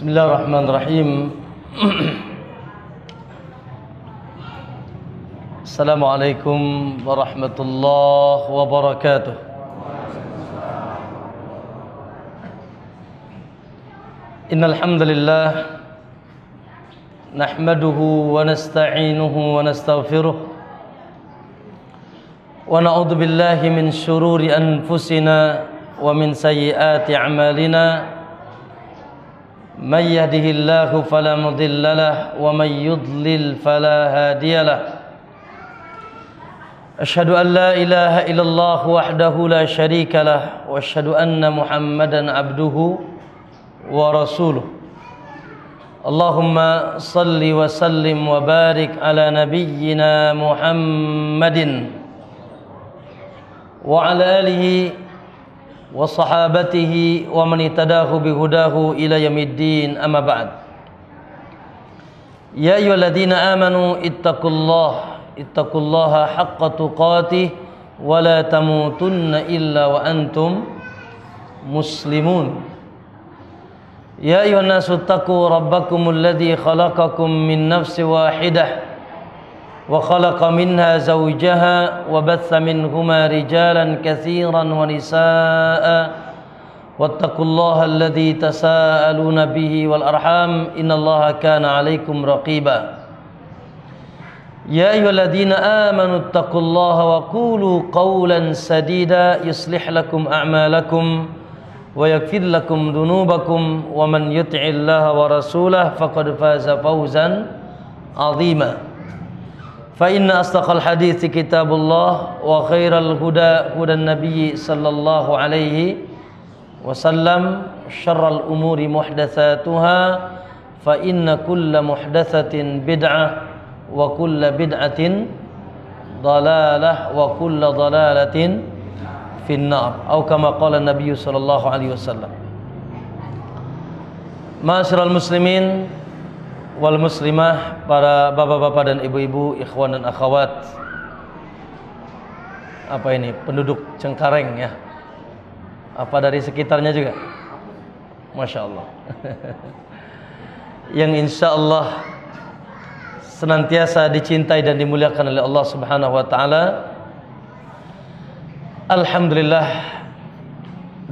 Bismillahirrahmanirrahim. Assalamualaikum warahmatullahi wabarakatuh. Innal hamdalillah nahmaduhu wa nasta'inuhu wa nastaghfiruh wa na'udzu billahi min shururi anfusina wa min sayyiati a'malina. من يهده الله فلا مضل له ومن يضلل فلا هادي له أشهد أن لا إله إلا الله وحده لا شريك له وأشهد أن محمدا عبده ورسوله اللهم صل وسلم وبارك على نبينا محمد وعلى آله وصحابته ومن اهتداه بهداه إلى يوم الدين أما بعد يا أيها الذين آمنوا اتقوا الله حق تقاته ولا تموتن إلا وأنتم مسلمون يا أيها الناس اتقوا ربكم الذي خلقكم من نفس واحدة وخلق منها زوجها وبث منهما رجالا كثيرا ونساء واتقوا الله الذي تساءلون به والأرحام إن الله كان عليكم رقيبا يا أيها الذين آمنوا اتقوا الله وقولوا قولا سديدا يصلح لكم أعمالكم ويغفر لكم ذنوبكم ومن يطع الله ورسوله فقد فاز فوزا عظيما فإن أصدق الحديث كتاب الله وخير الهدى هدى النبي صلى الله عليه وسلم شر الأمور محدثاتها فإن كل محدثة بدعة وكل بدعة ضلالة وكل ضلالة في النار أو كما قال النبي صلى الله عليه وسلم. Ma'asyiral muslimin wal muslimah, para bapak-bapak dan ibu-ibu, ikhwan dan akhwat, apa ini, penduduk Cengkareng ya, apa dari sekitarnya juga, Masya Allah yang insya Allah senantiasa dicintai dan dimuliakan oleh Allah Subhanahu wa ta'ala. Alhamdulillah,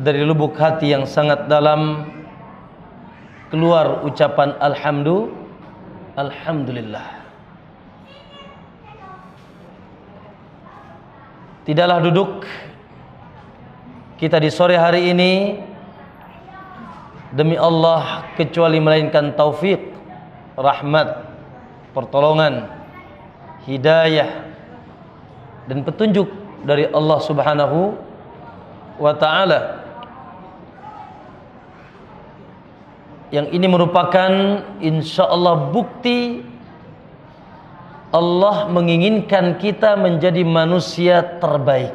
dari lubuk hati yang sangat dalam keluar ucapan Alhamdulillah. Tidaklah duduk kita di sore hari ini demi Allah kecuali melainkan taufik, rahmat, pertolongan, hidayah dan petunjuk dari Allah Subhanahu wa ta'ala. Yang ini merupakan insyaallah bukti Allah menginginkan kita menjadi manusia terbaik,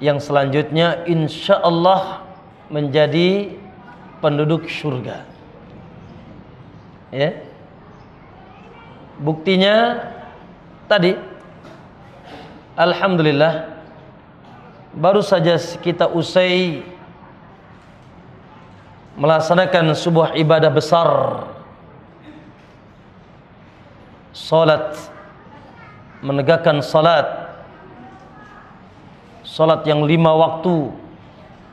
yang selanjutnya insyaallah menjadi penduduk surga. Ya. Buktinya tadi, alhamdulillah, baru saja kita usai melaksanakan sebuah ibadah besar, salat, menegakkan salat yang 5 waktu,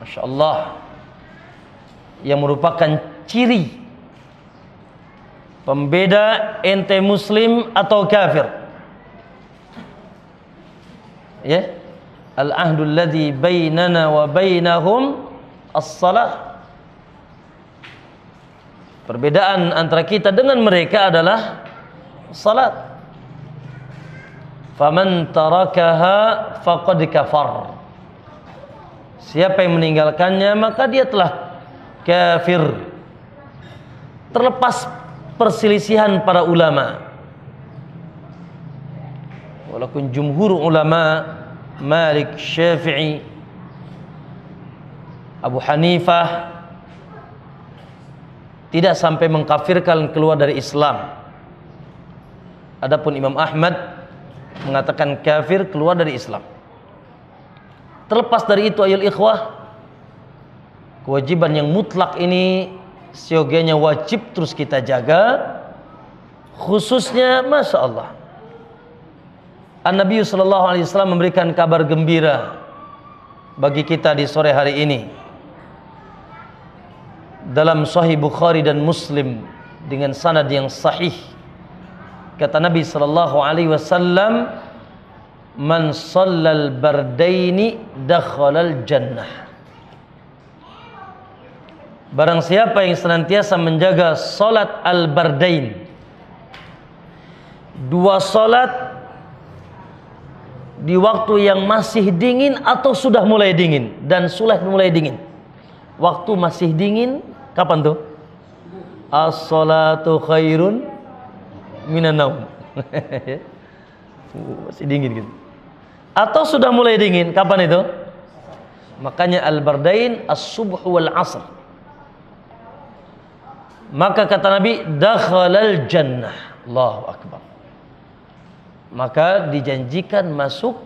Masya Allah, yang merupakan ciri pembeda ente muslim atau kafir. Ya, al-ahdul ladzi bainana wa bainahum as-salah. Perbedaan antara kita dengan mereka adalah salat. Faman tarakaha faqad kafar. Siapa yang meninggalkannya maka dia telah kafir. Terlepas perselisihan para ulama, walaupun jumhur ulama Malik, Syafi'i, Abu Hanifah tidak sampai mengkafirkan keluar dari Islam. Adapun Imam Ahmad mengatakan kafir keluar dari Islam. Terlepas dari itu ayol ikhwah, Kewajiban yang mutlak ini siogianya wajib terus kita jaga. Khususnya Masya Allah, An-Nabi sallallahu alaihi wasallam memberikan kabar gembira bagi kita di sore hari ini dalam Sahih Bukhari dan Muslim dengan sanad yang sahih. Kata Nabi sallallahu alaihi wasallam, "Man shallal bardaini dakhalal jannah." Barang siapa yang senantiasa menjaga salat al-bardain, dua salat di waktu yang masih dingin atau sudah mulai dingin, dan sudah mulai dingin. Waktu masih dingin kapan tuh? As-salatu khairun minan naum. Masih dingin gitu. Atau sudah mulai dingin, kapan itu? Makanya al-bardain as-subh wal asr. Maka kata Nabi, dakhalal jannah. Allahu akbar. Maka dijanjikan masuk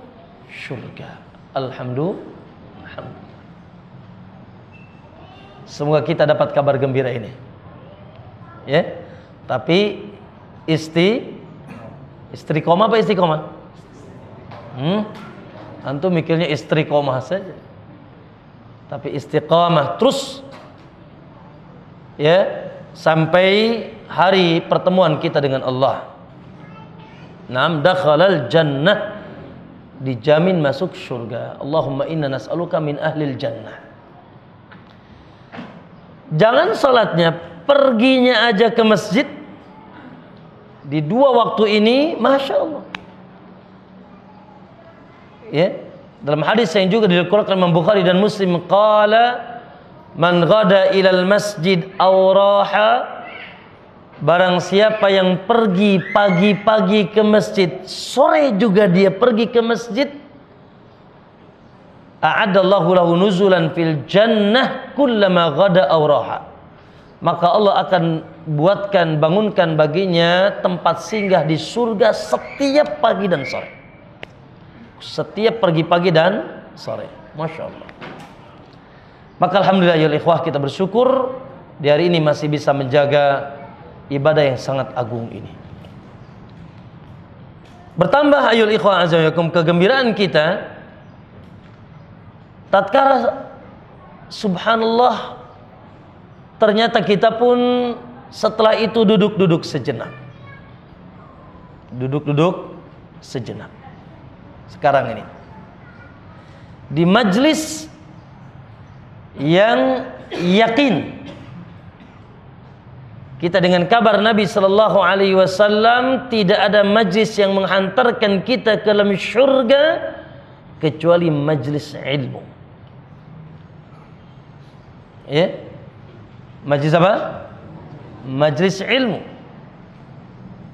surga. Alhamdulillah. Semoga kita dapat kabar gembira ini. Ya. Tapi istiqomah apa istiqomah? Antum mikirnya istiqomah saja. Tapi istiqamah terus. Ya, sampai hari pertemuan kita dengan Allah. Naam, dakhalal jannah, dijamin masuk surga. Allahumma inna nas'aluka min ahlil jannah. Jangan salatnya, perginya aja ke masjid di dua waktu ini, Masya Allah. Ya, dalam hadis yang juga diriwayatkan Imam Bukhari dan Muslim, qala man ghada ilal masjid aw raha, barang siapa yang pergi pagi-pagi ke masjid, sore juga dia pergi ke masjid, a'adallahu lahu nuzulan fil jannah kullama ghada aw raha, maka Allah akan buatkan, bangunkan baginya tempat singgah di surga setiap pagi dan sore. Setiap pergi pagi dan sore. Masya Allah. Maka alhamdulillah ya ikhwah, kita bersyukur di hari ini masih bisa menjaga ibadah yang sangat agung ini. Bertambah ayul ikhwah azawakum kegembiraan kita tatkala subhanallah ternyata kita pun setelah itu duduk-duduk sejenak. Duduk-duduk sejenak. Sekarang ini di majlis yang yakin kita dengan kabar Nabi sallallahu alaihi wasallam, tidak ada majlis yang menghantarkan kita ke dalam syurga kecuali majlis ilmu. Ya, majlis apa? Majlis ilmu.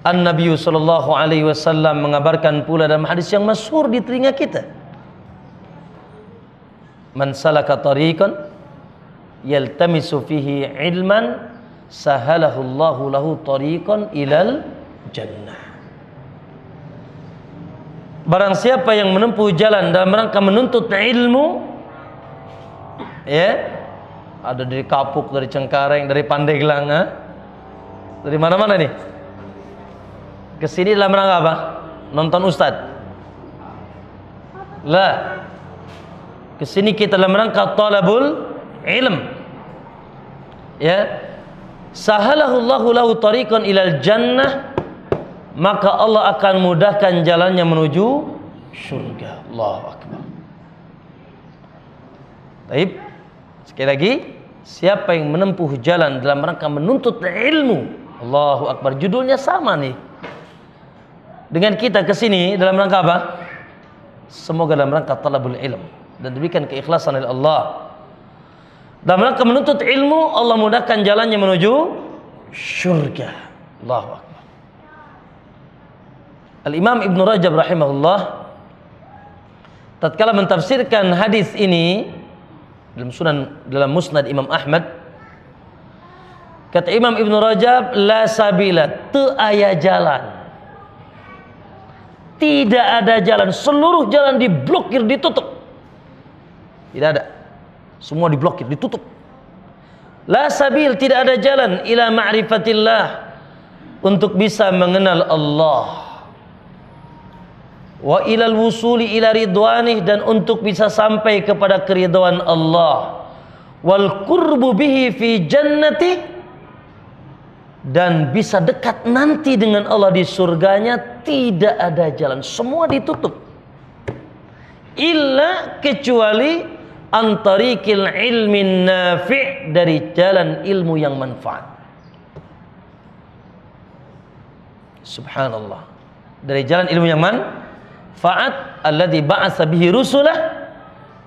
An-Nabi sallallahu alaihi wasallam mengabarkan pula dalam hadis yang masyhur di telinga kita, man salaka tariqan yaltamisu fihi ilman sahalahu Allahu lahu tariqan ilal jannah. Barang siapa yang menempuh jalan dalam rangka menuntut ilmu, ya, ada dari Kapuk, dari Cengkareng, dari Pandeglang, dari mana-mana nih, kesini dalam rangka apa? Nonton ustadz? Lah, kesini kita dalam rangka talabul ilm. Ya, sahalahu Allahu lahu tariqan ilal jannah, maka Allah akan mudahkan jalannya menuju surga. Allahu akbar. Baik, sekali lagi, siapa yang menempuh jalan dalam rangka menuntut ilmu, Allahu akbar, judulnya sama nih dengan kita kesini dalam rangka apa? Semoga dalam rangka talabul ilm dan diberikan keikhlasan oleh Allah. Dalam rangka menuntut ilmu, Allah mudahkan jalannya menuju syurga. Allahu akbar. Al-Imam Ibn Rajab rahimahullah tatkala mentafsirkan hadis ini dalam Musnad Imam Ahmad, kata Imam Ibn Rajab, la sabila, teu aya jalan. Tidak ada jalan, seluruh jalan diblokir, ditutup. Tidak ada. Semua diblokir, ditutup. La sabil, tidak ada jalan ila ma'rifatillah, untuk bisa mengenal Allah. Wa ilal wusuli ila ridwanih, dan untuk bisa sampai kepada keridhaan Allah. Wal qurbu bihi fi jannati, dan bisa dekat nanti dengan Allah di surganya. Tidak ada jalan, semua ditutup. Illa, kecuali antariqil ilmin nafi', dari jalan ilmu yang manfaat. Subhanallah, dari jalan ilmu yang manfaat. Alladzi ba'atsa bihi rusulah,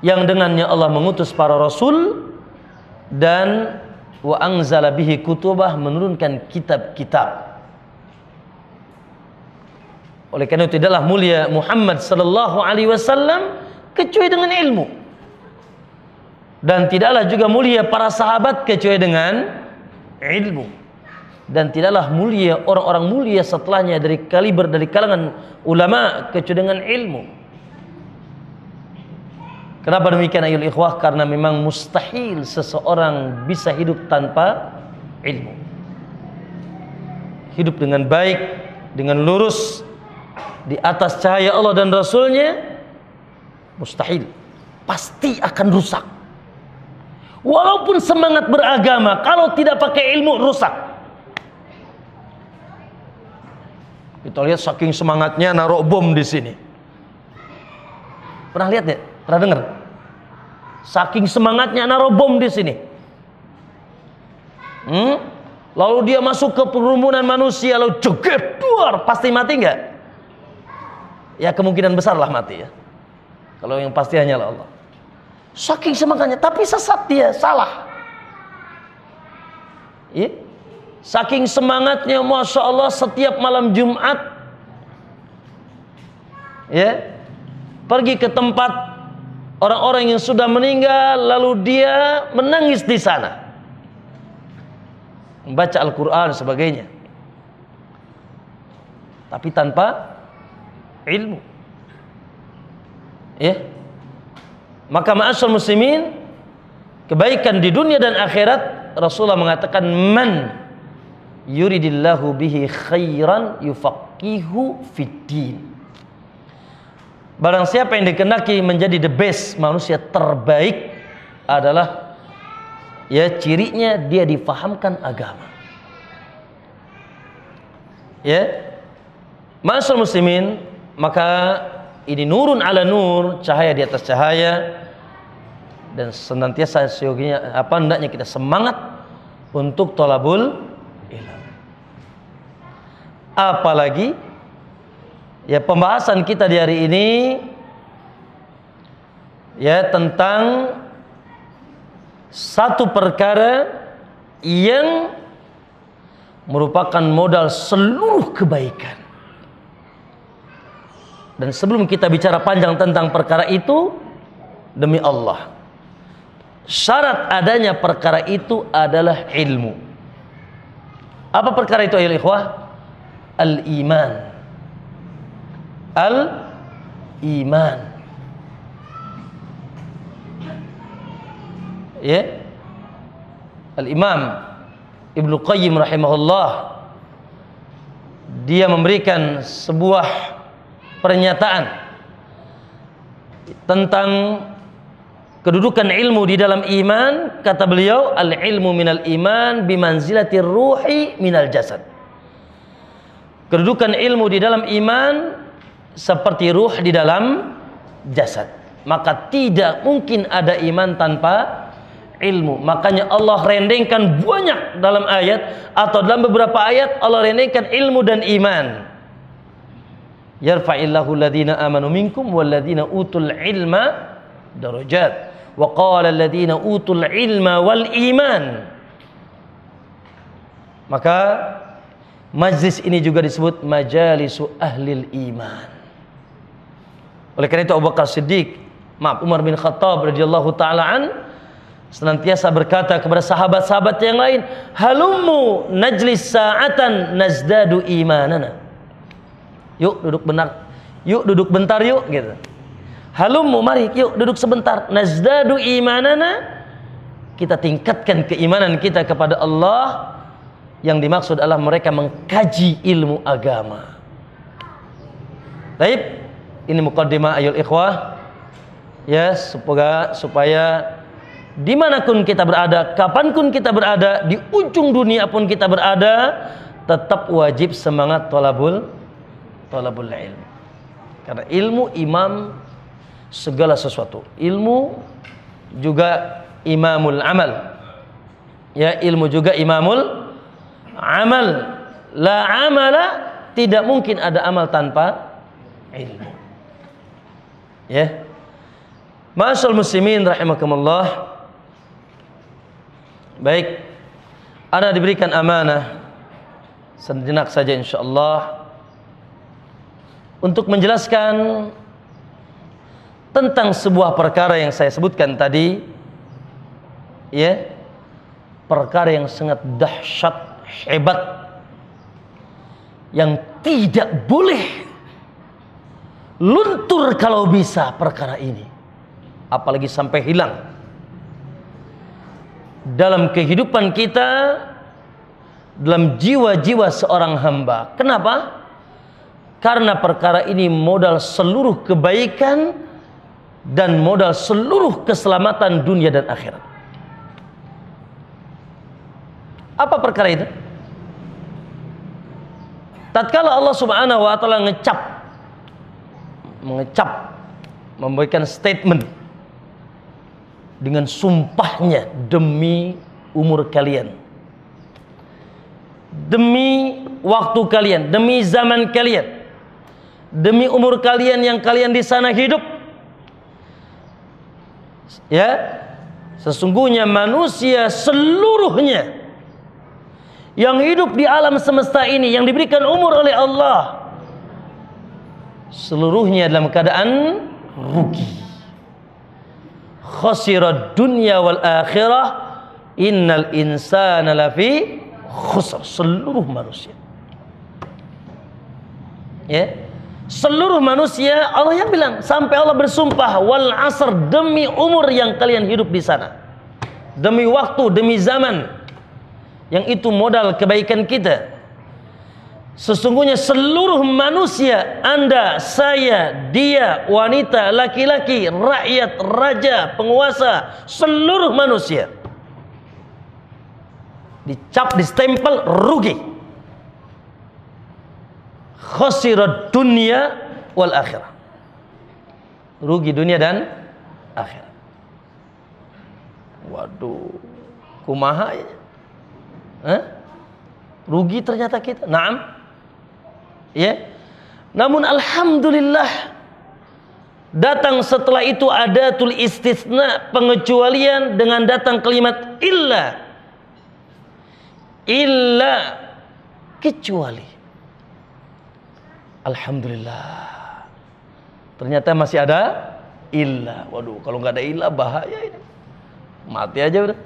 yang dengannya Allah mengutus para rasul, dan wa anzala bihi kutubah, menurunkan kitab-kitab. Oleh karena itu tidaklah mulia Muhammad sallallahu alaihi wasallam kecuali dengan ilmu, dan tidaklah juga mulia para sahabat kecuali dengan ilmu, dan tidaklah mulia orang-orang mulia setelahnya dari kalangan ulama kecuali dengan ilmu. Kenapa demikian ayol ikhwah? Karena memang mustahil seseorang bisa hidup tanpa ilmu. Hidup dengan baik, dengan lurus di atas cahaya Allah dan Rasulnya, mustahil, pasti akan rusak. Walaupun semangat beragama, kalau tidak pakai ilmu, rusak. Kita lihat saking semangatnya naruh bom di sini. Pernah lihat ya? Pernah dengar? Saking semangatnya naruh bom di sini. Lalu dia masuk ke kerumunan manusia, lalu joget duar, pasti mati nggak? Ya kemungkinan besar lah mati ya. Kalau yang pasti hanyalah Allah. Saking semangatnya, tapi sesat dia, salah. Ya? Saking semangatnya, masya Allah, setiap malam Jumat, ya, pergi ke tempat orang-orang yang sudah meninggal, lalu dia menangis di sana, membaca Al-Quran dan sebagainya, tapi tanpa ilmu. Ya, maka ma'asyar muslimin, kebaikan di dunia dan akhirat, Rasulullah mengatakan, man yuridillahu bihi khairan yufaqihu fiddin. Barang siapa yang dikehendaki menjadi the best, manusia terbaik, adalah ya cirinya dia difahamkan agama. Ya, ma'asyar muslimin, maka ini nurun ala nur, cahaya di atas cahaya, dan senantiasa seyoginya hendaknya kita semangat untuk thalabul ilm. Apalagi ya pembahasan kita di hari ini ya tentang satu perkara yang merupakan modal seluruh kebaikan. Dan sebelum kita bicara panjang tentang perkara itu, demi Allah, syarat adanya perkara itu adalah ilmu. Apa perkara itu ayol ikhwah? Al-iman. Al-iman. Ya. Al-Imam Ibnu Qayyim rahimahullah, dia memberikan sebuah pernyataan tentang kedudukan ilmu di dalam iman. Kata beliau, al-ilmu minal iman bimanzilatir ruhi minal jasad. Kedudukan ilmu di dalam iman seperti ruh di dalam jasad. Maka tidak mungkin ada iman tanpa ilmu. Makanya Allah rendengkan banyak dalam ayat, atau dalam beberapa ayat Allah rendengkan ilmu dan iman. Yarfa'illahu alladhina amanu minkum walladhina utul ilma darajat. Wa qala alladhina utul ilma wal iman. Maka majlis ini juga disebut majalisu ahlil iman. Oleh karena itu Umar bin Khattab radhiyallahu taala an senantiasa berkata kepada sahabat-sahabat yang lain, halummu najlis sa'atan nazdadu imanana. Yuk duduk benar, yuk duduk bentar yuk gitu. Halummu, mari yuk duduk sebentar, nazdadu imanana, kita tingkatkan keimanan kita kepada Allah. Yang dimaksud adalah mereka mengkaji ilmu agama. Baik, ini muqaddimah ayol ikhwah. Ya, supaya dimanapun kita berada, kapanpun kita berada, di ujung dunia pun kita berada, tetap wajib semangat tolabul ilmu. Karena ilmu imam segala sesuatu. Ilmu juga imamul amal. Ya, ilmu juga imamul amal. La amala, tidak mungkin ada amal tanpa ilmu. Ya. Ma'asyiral muslimin rahimakumullah. Baik, Anda diberikan amanah sejenak saja insyaallah untuk menjelaskan tentang sebuah perkara yang saya sebutkan tadi, ya, perkara yang sangat dahsyat, hebat, yang tidak boleh luntur kalau bisa perkara ini, apalagi sampai hilang dalam kehidupan kita, dalam jiwa-jiwa seorang hamba. Kenapa? Karena perkara ini modal seluruh kebaikan dan modal seluruh keselamatan dunia dan akhirat. Apa perkara itu? Tatkala Allah Subhanahu wa taala mengecap, memberikan statement dengan sumpahnya, demi umur kalian, demi waktu kalian, demi zaman kalian, demi umur kalian yang kalian di sana hidup, ya, sesungguhnya manusia seluruhnya yang hidup di alam semesta ini, yang diberikan umur oleh Allah, seluruhnya dalam keadaan rugi. Khasirad dunya wal akhirah, innal insana lafi khusr. Seluruh manusia, ya, seluruh manusia. Allah yang bilang, sampai Allah bersumpah, wal asr, demi umur yang kalian hidup di sana, demi waktu, demi zaman, yang itu modal kebaikan kita. Sesungguhnya seluruh manusia, Anda, saya, dia, wanita, laki-laki, rakyat, raja, penguasa, seluruh manusia dicap, distempel rugi. Khasirad dunya wal akhirah. Rugi dunia dan akhirat. Waduh, kumaha ya? Rugi ternyata kita. Naam. Ya. Namun alhamdulillah, datang setelah itu adatul istisna, pengecualian, dengan datang kalimat illa, kecuali. Alhamdulillah, ternyata masih ada illa. Waduh, kalau nggak ada illa bahaya ini, mati aja udah.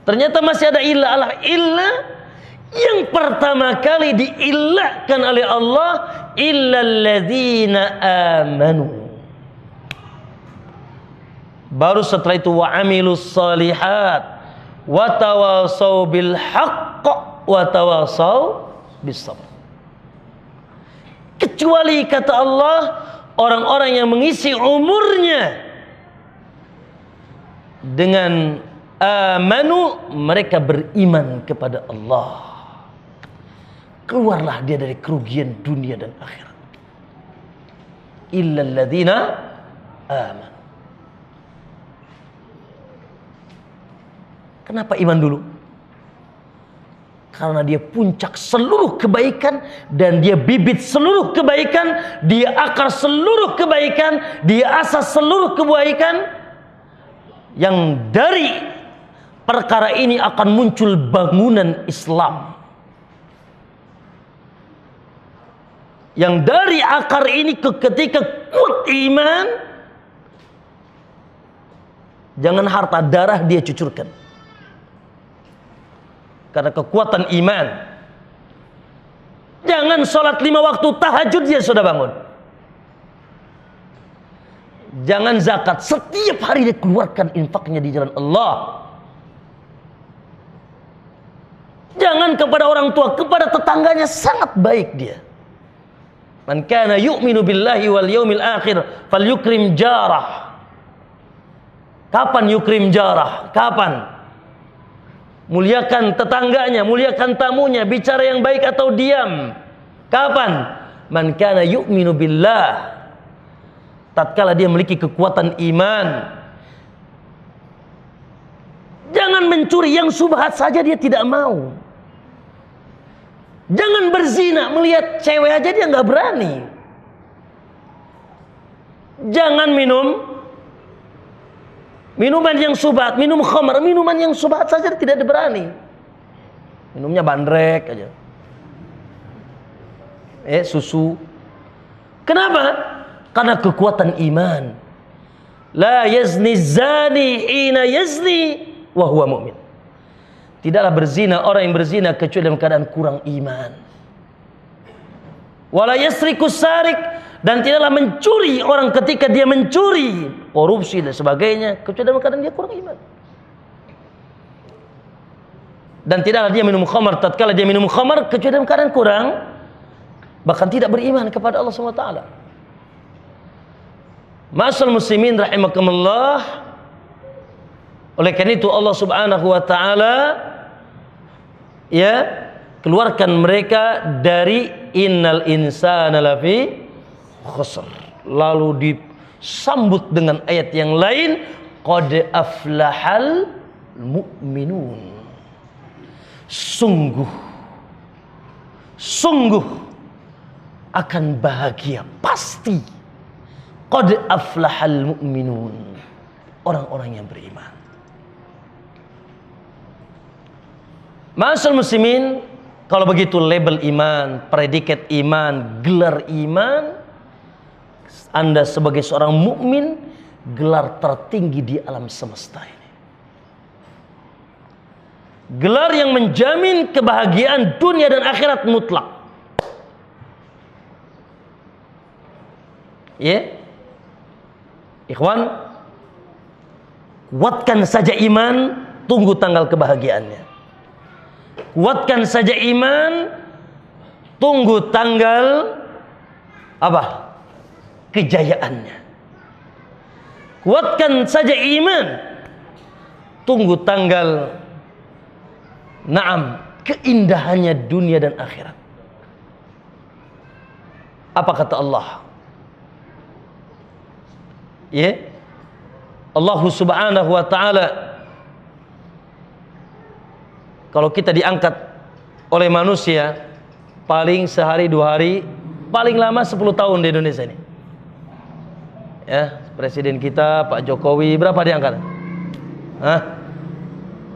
Ternyata masih ada illa. Illa yang pertama kali diillahkan oleh Allah, illalladzina amanu. Baru setelah itu wa amilus shalihat wa tawasau bil haqq wa tawasau bis sabr. Kecuali, kata Allah, orang-orang yang mengisi umurnya dengan amanu, mereka beriman kepada Allah. Keluarlah dia dari kerugian dunia dan akhirat. Illalladzina amanu. Kenapa iman dulu? Karena dia puncak seluruh kebaikan, dan dia bibit seluruh kebaikan, dia akar seluruh kebaikan, dia asas seluruh kebaikan, yang dari perkara ini akan muncul bangunan Islam. Yang dari akar ini ketika kuat iman, jangan harta darah dia cucurkan. Karena kekuatan iman. Jangan sholat 5 waktu tahajud dia sudah bangun. Jangan zakat, setiap hari dia keluarkan infaknya di jalan Allah. Jangan kepada orang tua, kepada tetangganya sangat baik dia. Man kana yu'minu billahi wal yaumil akhir falyukrim jarah. Kapan yukrim jarah? Kapan? Muliakan tetangganya, muliakan tamunya, bicara yang baik atau diam. Kapan? Man kana yu'minu billah, tatkala dia memiliki kekuatan iman. Jangan mencuri, yang subhat saja dia tidak mau. Jangan berzina, melihat cewek aja dia nggak berani. Jangan minum minuman yang subhat, minum khamar, minuman yang subhat saja tidak berani. Minumnya bandrek aja. Susu. Kenapa? Karena kekuatan iman. La yazni zani ina yazni wa huwa mu'min. Tidaklah berzina orang yang berzina kecuali dalam keadaan kurang iman. Wala yasriku sarik, dan tidaklah mencuri orang ketika dia mencuri, korupsi dan sebagainya, kecuali dalam keadaan dia kurang iman. Dan tidaklah dia minum khamar tatkala dia minum khamar kecuali dalam keadaan kurang, bahkan tidak beriman kepada Allah SWT. Ma'asyiral muslimin rahimakumullah. Oleh karena itu Allah Subhanahu wa taala keluarkan mereka dari innal insana lafi khusr. Lalu disambut dengan ayat yang lain, qad aflahal mu'minun. Sungguh akan bahagia pasti. Qad aflahal mu'minun, orang-orang yang beriman. Ma'asyiral muslimin, kalau begitu label iman, predikat iman, gelar iman, Anda sebagai seorang mukmin, gelar tertinggi di alam semesta ini. Gelar yang menjamin kebahagiaan dunia dan akhirat mutlak. Ikhwan, kuatkan saja iman, tunggu tanggal kebahagiaannya. Kuatkan saja iman, tunggu tanggal apa? Kejayaannya. Kuatkan saja iman, tunggu tanggal keindahannya dunia dan akhirat. Apa kata Allah? Allah Subhanahu wa ta'ala, kalau kita diangkat oleh manusia, paling sehari 2 hari, paling lama 10 tahun di Indonesia ini. Presiden kita Pak Jokowi berapa diangkat?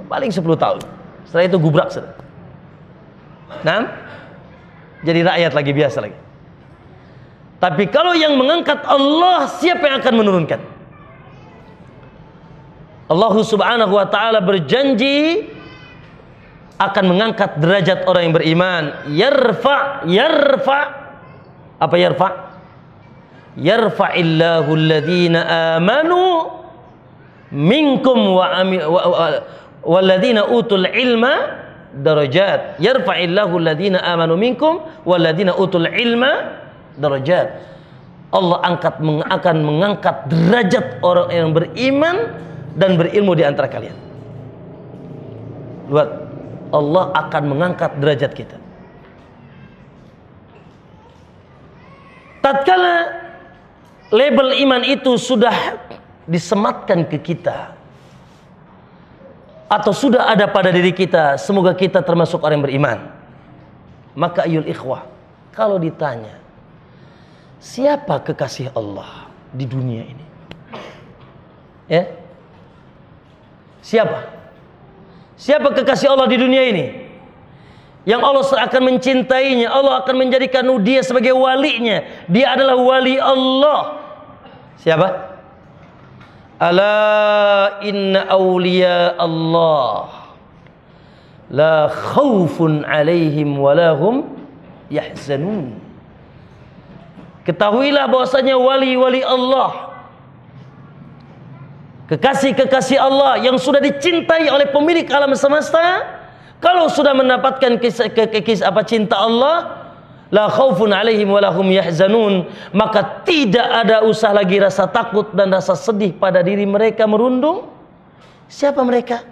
Paling 10 tahun. Setelah itu gubrak sudah. Jadi rakyat lagi, biasa lagi. Tapi kalau yang mengangkat Allah, siapa yang akan menurunkan? Allah Subhanahu wa ta'ala berjanji akan mengangkat derajat orang yang beriman. Yarfa. Apa yarfa? Yarfa'illahu alladhina amanu minkum walladhina utul ilma darajat. Yarfa'illahu alladhina amanu minkum walladhina utul ilma darajat. Allah akan mengangkat derajat orang yang beriman dan berilmu di antara kalian. Lihat, Allah akan mengangkat derajat kita. Tatkala label iman itu sudah disematkan ke kita, atau sudah ada pada diri kita, semoga kita termasuk orang yang beriman. Maka ayul ikhwah, kalau ditanya siapa kekasih Allah di dunia ini, Siapa kekasih Allah di dunia ini? Yang Allah akan mencintainya, Allah akan menjadikan dia sebagai walinya. Dia adalah wali Allah. Siapa? Ala inna awliya Allah la khawfun alaihim walahum yahzanun. Ketahuilah bahwasanya wali-wali Allah, kekasih-kekasih Allah yang sudah dicintai oleh pemilik alam semesta, kalau sudah mendapatkan cinta Allah, la khaufun alaihim wa lahum yahzanun, maka tidak ada usah lagi rasa takut dan rasa sedih pada diri mereka merundung. Siapa mereka?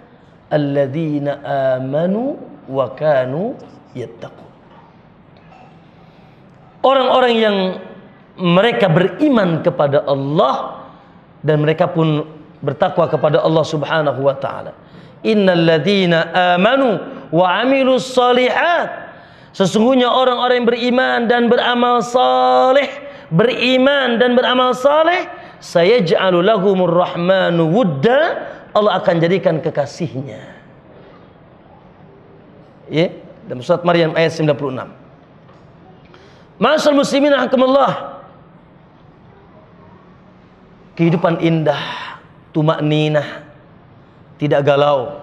Alladzina amanu wa kanu yattaqun. Orang-orang yang mereka beriman kepada Allah dan mereka pun bertakwa kepada Allah Subhanahu wa taala. Innal ladzina amanu wa amilus shalihat. Sesungguhnya orang-orang yang beriman dan beramal saleh, sayaj'alu lahumur rahmanu wudda, Allah akan jadikan kekasihnya. Ya, dalam surat Maryam ayat 96. Ma'asyiral muslimin rahimakumullah. Kehidupan indah, tumakninah, tidak galau.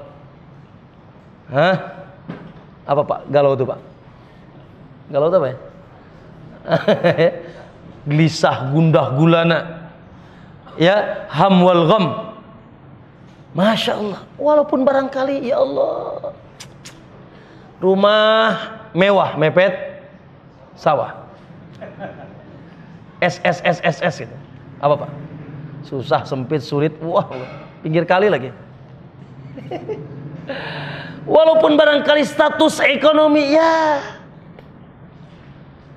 Apa Pak? Galau itu Pak? Galau itu apa ya? Gelisah, gundah gulana. Ya, ham wal gham. Masya Allah. Walaupun barangkali ya Allah, rumah mewah mepet sawah. SSSSS gitu. Apa Pak? Susah, sempit, sulit. Wah, pinggir kali lagi. Walaupun barangkali status ekonomi ya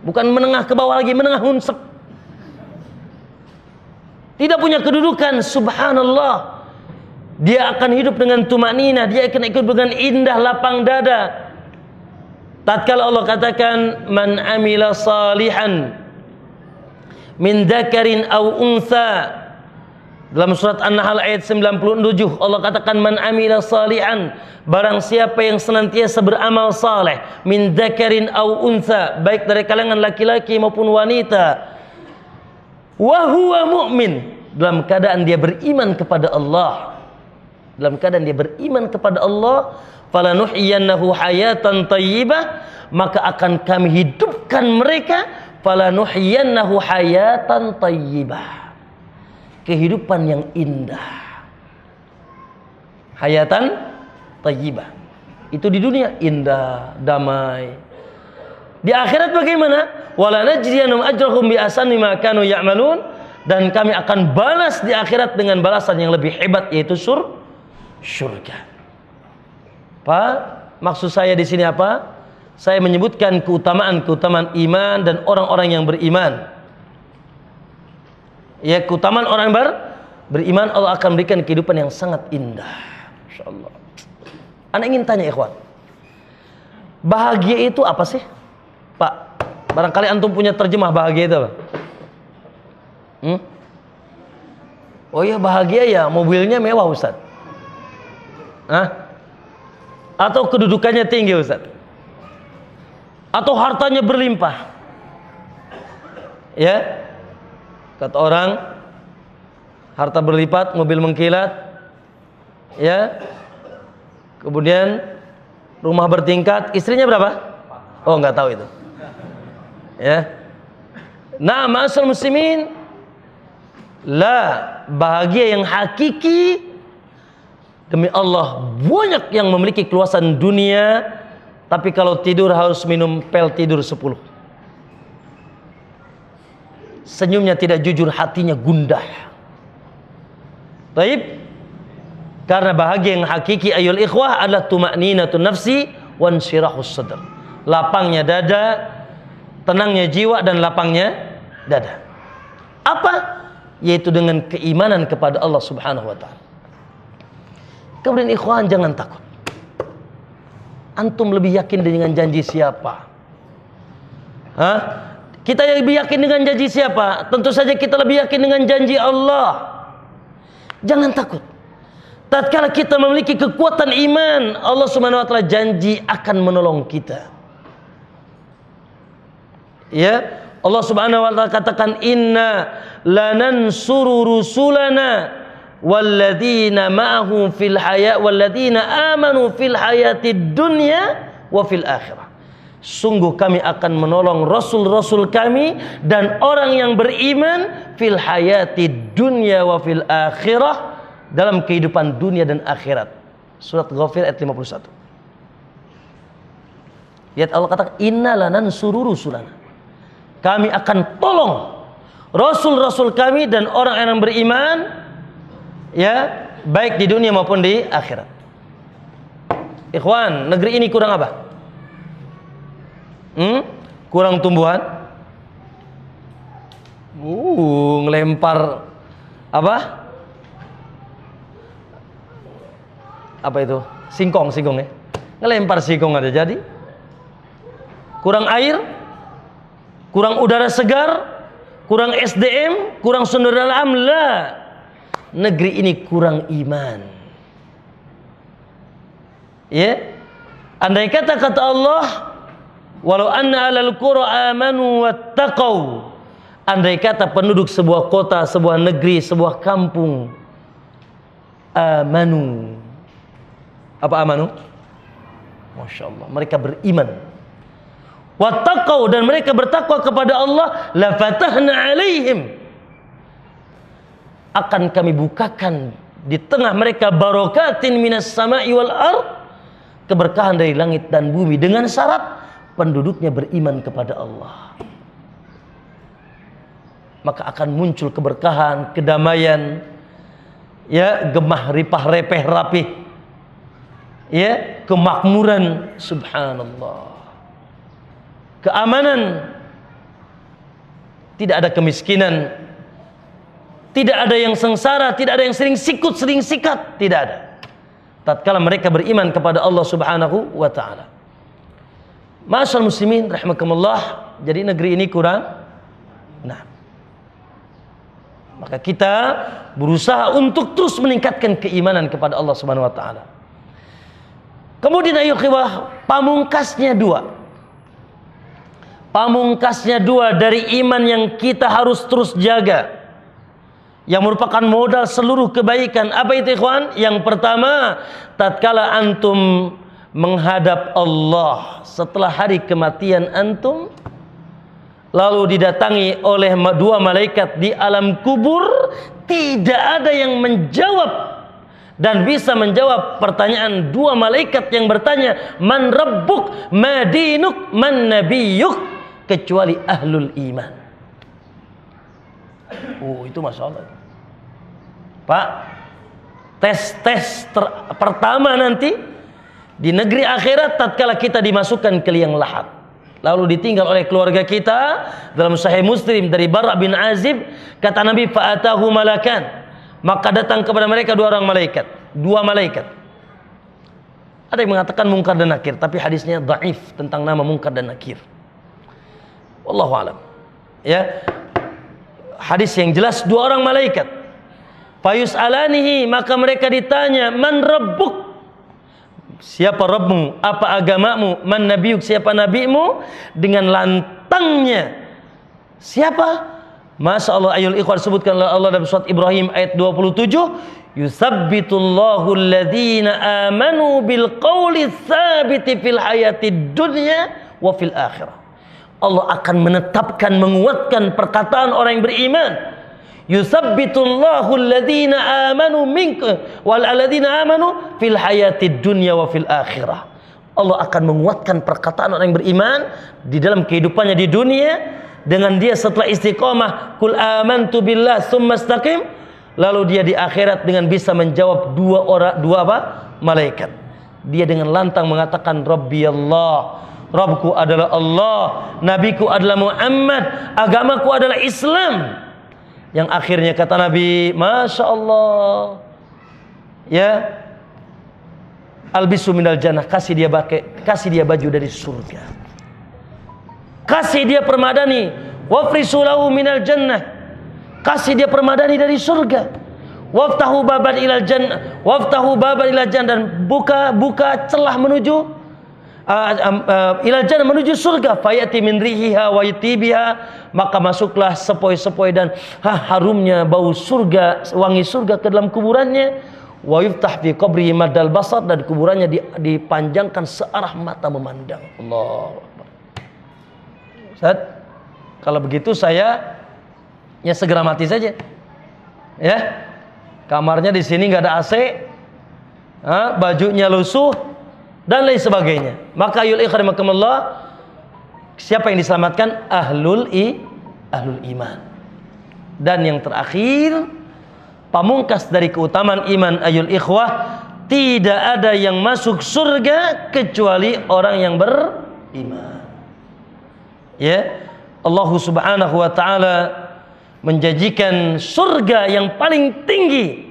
bukan menengah ke bawah lagi, menengah hunsep. Tidak punya kedudukan, subhanallah. Dia akan hidup dengan tumanina, dia akan hidup dengan indah, lapang dada. Tatkala Allah katakan man amila salihan min dzakarin aw untha, dalam surat An-Nahl ayat 97 Allah katakan man amila salihan, barang siapa yang senantiasa beramal saleh, min dzakarin aw untha, baik dari kalangan laki-laki maupun wanita, wa huwa mu'min, dalam keadaan dia beriman kepada Allah, dalam keadaan dia beriman kepada Allah, falanuhyiyannahu hayatan thayyibah, maka akan kami hidupkan mereka, falanuhyiyannahu hayatan thayyibah, kehidupan yang indah. Hayatan thayyibah. Itu di dunia indah, damai. Di akhirat bagaimana? Wala najziyannahum ajrahum bi ahsani ma kanu ya'malun, dan kami akan balas di akhirat dengan balasan yang lebih hebat, yaitu surga. Pak, maksud saya di sini apa? Saya menyebutkan keutamaan iman dan orang-orang yang beriman. Ya, keutamaan orang beriman, Allah akan berikan kehidupan yang sangat indah. Insyaallah. Ana ingin tanya ikhwan, bahagia itu apa sih? Pak, barangkali antum punya terjemah bahagia itu apa? Oh iya, bahagia ya mobilnya mewah Ustaz. Atau kedudukannya tinggi Ustaz? Atau hartanya berlimpah? Ya, kata orang, harta berlipat, mobil mengkilat, ya. Kemudian rumah bertingkat, istrinya berapa? Oh, nggak tahu itu. Ya. Nah, ma'asyiral muslimin, la, bahagia yang hakiki, demi Allah, banyak yang memiliki keluasan dunia, tapi kalau tidur harus minum pil tidur 10. Senyumnya tidak jujur, hatinya gundah. Baik, karena bahagia yang hakiki ayol ikhwah adalah tumakninatun nafsi wan syirahus sadr. Lapangnya dada, tenangnya jiwa, dan lapangnya dada. Apa? Yaitu dengan keimanan kepada Allah Subhanahu wa taala. Kemudian ikhwan, jangan takut. Antum lebih yakin dengan janji siapa? Kita lebih yakin dengan janji siapa? Tentu saja kita lebih yakin dengan janji Allah. Jangan takut. Tatkala kita memiliki kekuatan iman, Allah Subhanahu wa taala janji akan menolong kita. Ya, Allah Subhanahu wa taala katakan inna lanansuru rusulana walladzina ma'ahum fil hayat walladzina amanu fil hayatid dunya wa fil akhirah. Sungguh kami akan menolong rasul-rasul kami dan orang yang beriman fil hayatid dunya wa fil akhirah, dalam kehidupan dunia dan akhirat. Surat Ghafir ayat 51. Lihat Allah katakan, inna lanansuru rusulana. Kami akan tolong rasul-rasul kami dan orang yang beriman, ya, baik di dunia maupun di akhirat. Ikhwan, negeri ini kurang apa? Kurang tumbuhan? Ngelempar apa? Apa itu? Singkong ya. Ngelempar singkong ada jadi. Kurang air, kurang udara segar, kurang SDM, kurang sumber daya alam. Negeri ini kurang iman. Ya, andai kata Allah, walau anna alal qura amanu wattaqau, andai kata penduduk sebuah kota, sebuah negeri, sebuah kampung amanu. Apa amanu? Masya Allah, mereka beriman. Wattaqau, dan mereka bertakwa kepada Allah, la fatahna alaihim, akan kami bukakan di tengah mereka barakatin minas sama'i wal ard, keberkahan dari langit dan bumi, dengan syarat penduduknya beriman kepada Allah. Maka akan muncul keberkahan, kedamaian, ya, gemah ripah repeh rapih, ya, kemakmuran, subhanallah, keamanan, tidak ada kemiskinan, tidak ada yang sengsara, tidak ada yang sering sikut sering sikat, tidak ada. Tatkala mereka beriman kepada Allah Subhanahu wa taala. Ma'asyiral muslimin rahimakumullah, jadi negeri ini kurang. Nah, maka kita berusaha untuk terus meningkatkan keimanan kepada Allah Subhanahu wa taala. Kemudian ayo khiwah, pamungkasnya dua dari iman yang kita harus terus jaga, yang merupakan modal seluruh kebaikan. Apa itu ikhwan? Yang pertama, tatkala antum menghadap Allah setelah hari kematian antum, lalu didatangi oleh dua malaikat di alam kubur, tidak ada yang menjawab dan bisa menjawab pertanyaan dua malaikat yang bertanya, man rabbuk, ma dinuk, man nabiyuk, kecuali ahlul iman. Itu Masya Allah, Pak. Tes pertama nanti di negeri akhirat, tatkala kita dimasukkan ke liang lahat, lalu ditinggal oleh keluarga kita. Dalam Sahih Muslim dari Bara' bin Azib, kata Nabi, fa'atahu malakan, maka datang kepada mereka dua malaikat. Ada yang mengatakan Munkar dan Nakir, tapi hadisnya dhaif tentang nama Munkar dan Nakir. Wallahu alam. Ya, hadis yang jelas dua orang malaikat. Fayus'alanihi, maka mereka ditanya, man rabbuk, siapa Rabbmu, apa agamamu, man nabiyuk, siapa nabimu, dengan lantangnya siapa? Masya Allah, ayul ikhwan, sebutkan Allah dalam surat Ibrahim ayat 27, yusabbitullahu alladhina amanu bil qawli tsabiti fil hayatid dunya wa fil akhirah. Allah akan menetapkan, menguatkan perkataan orang yang beriman. Yusabbitullahu alladhina amanu minkum wal alladhina amanu fil hayatid dunya wa fil akhirah. Allah akan menguatkan perkataan orang yang beriman di dalam kehidupannya di dunia, dengan dia setelah istiqomah, kul amantu billah tsumma istaqim, lalu dia di akhirat dengan bisa menjawab dua malaikat. Dia dengan lantang mengatakan, Rabbi Allah, Rabbku adalah Allah, nabiku adalah Muhammad, agamaku adalah Islam. Yang akhirnya kata Nabi, Masya Allah, ya, albisu minal jannah, kasih dia baju dari surga, kasih dia permadani, wafrisulahu minal jannah, kasih dia permadani dari surga, waftahu baban ilal jannah, dan buka celah menuju ilal jannah, menuju surga. Fayati min rihiha wa yatibiha, maka masuklah sepoi-sepoi dan harumnya bau surga, wangi surga ke dalam kuburannya. Wa yuftah fi qabrihi madal basar, dan kuburannya dipanjangkan searah mata memandang. Allahu Akbar. Ustaz, kalau begitu saya segera mati saja, ya. kamarnya di sini nggak ada AC, bajunya lusuh dan lain sebagainya. Maka ayul ikhwanimakumullah, siapa yang diselamatkan? Ahlul iman. Dan yang terakhir, pamungkas dari keutamaan iman ayul ikhwah, tidak ada yang masuk surga kecuali orang yang beriman. Ya, Allah Subhanahu wa taala menjanjikan surga yang paling tinggi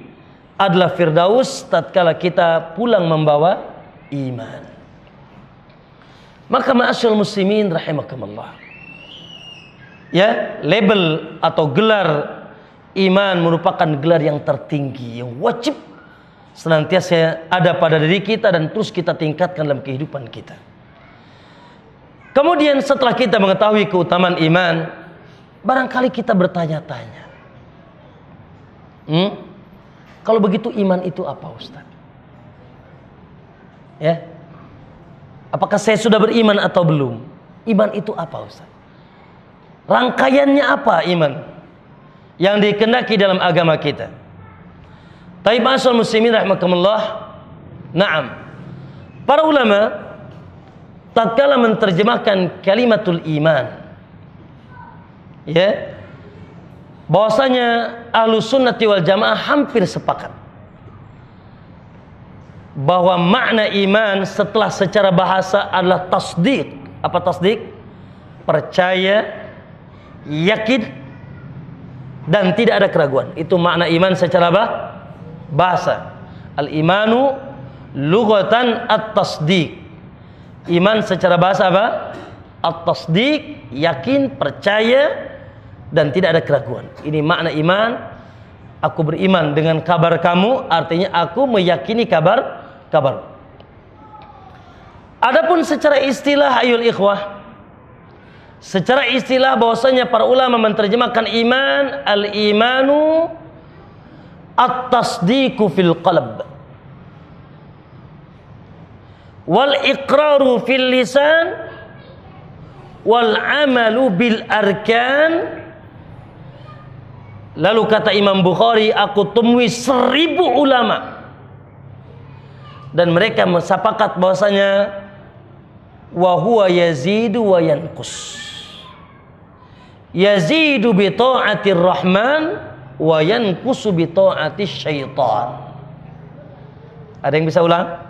adalah Firdaus tatkala kita pulang membawa iman. Maka ma'asyiral muslimin rahimakumullah, ya, label atau gelar iman merupakan gelar yang tertinggi yang wajib senantiasa ada pada diri kita dan terus kita tingkatkan dalam kehidupan kita. Kemudian setelah kita mengetahui keutamaan iman, barangkali kita bertanya-tanya, kalau begitu iman itu apa, Ustaz? Ya, apakah saya sudah beriman atau belum? Iman itu apa, Ustaz? Rangkaiannya apa iman yang dikehendaki dalam agama kita? Taib asal muslimin rahimakumullah. Naam, para ulama tatkala menerjemahkan kalimatul iman, ya, bahwasanya Ahlus Sunnati wal Jamaah hampir sepakat bahwa makna iman setelah secara bahasa adalah tasdik. Apa tasdik? Percaya, yakin, dan tidak ada keraguan. Itu makna iman secara bahasa. Al-imanu lughatan at-tasdiq. Iman secara bahasa apa? At-tasdiq, yakin, percaya, dan tidak ada keraguan. Ini makna iman. Aku beriman dengan kabar kamu, artinya aku meyakini kabar. Adapun secara istilah ayul ikhwah, secara istilah bahwasanya para ulama menerjemahkan iman, al-imanu at-tasdiqu fil qalb wal iqraru fil lisan wal amalu bil arkan. Lalu kata Imam Bukhari, aku temui 1000 ulama dan mereka mensepakat bahwasanya wa huwa yazidu wa yanqus. Yazidu bi ta'atir rahman wa yanqusu bi ta'atis syaitan. Ada yang bisa ulang?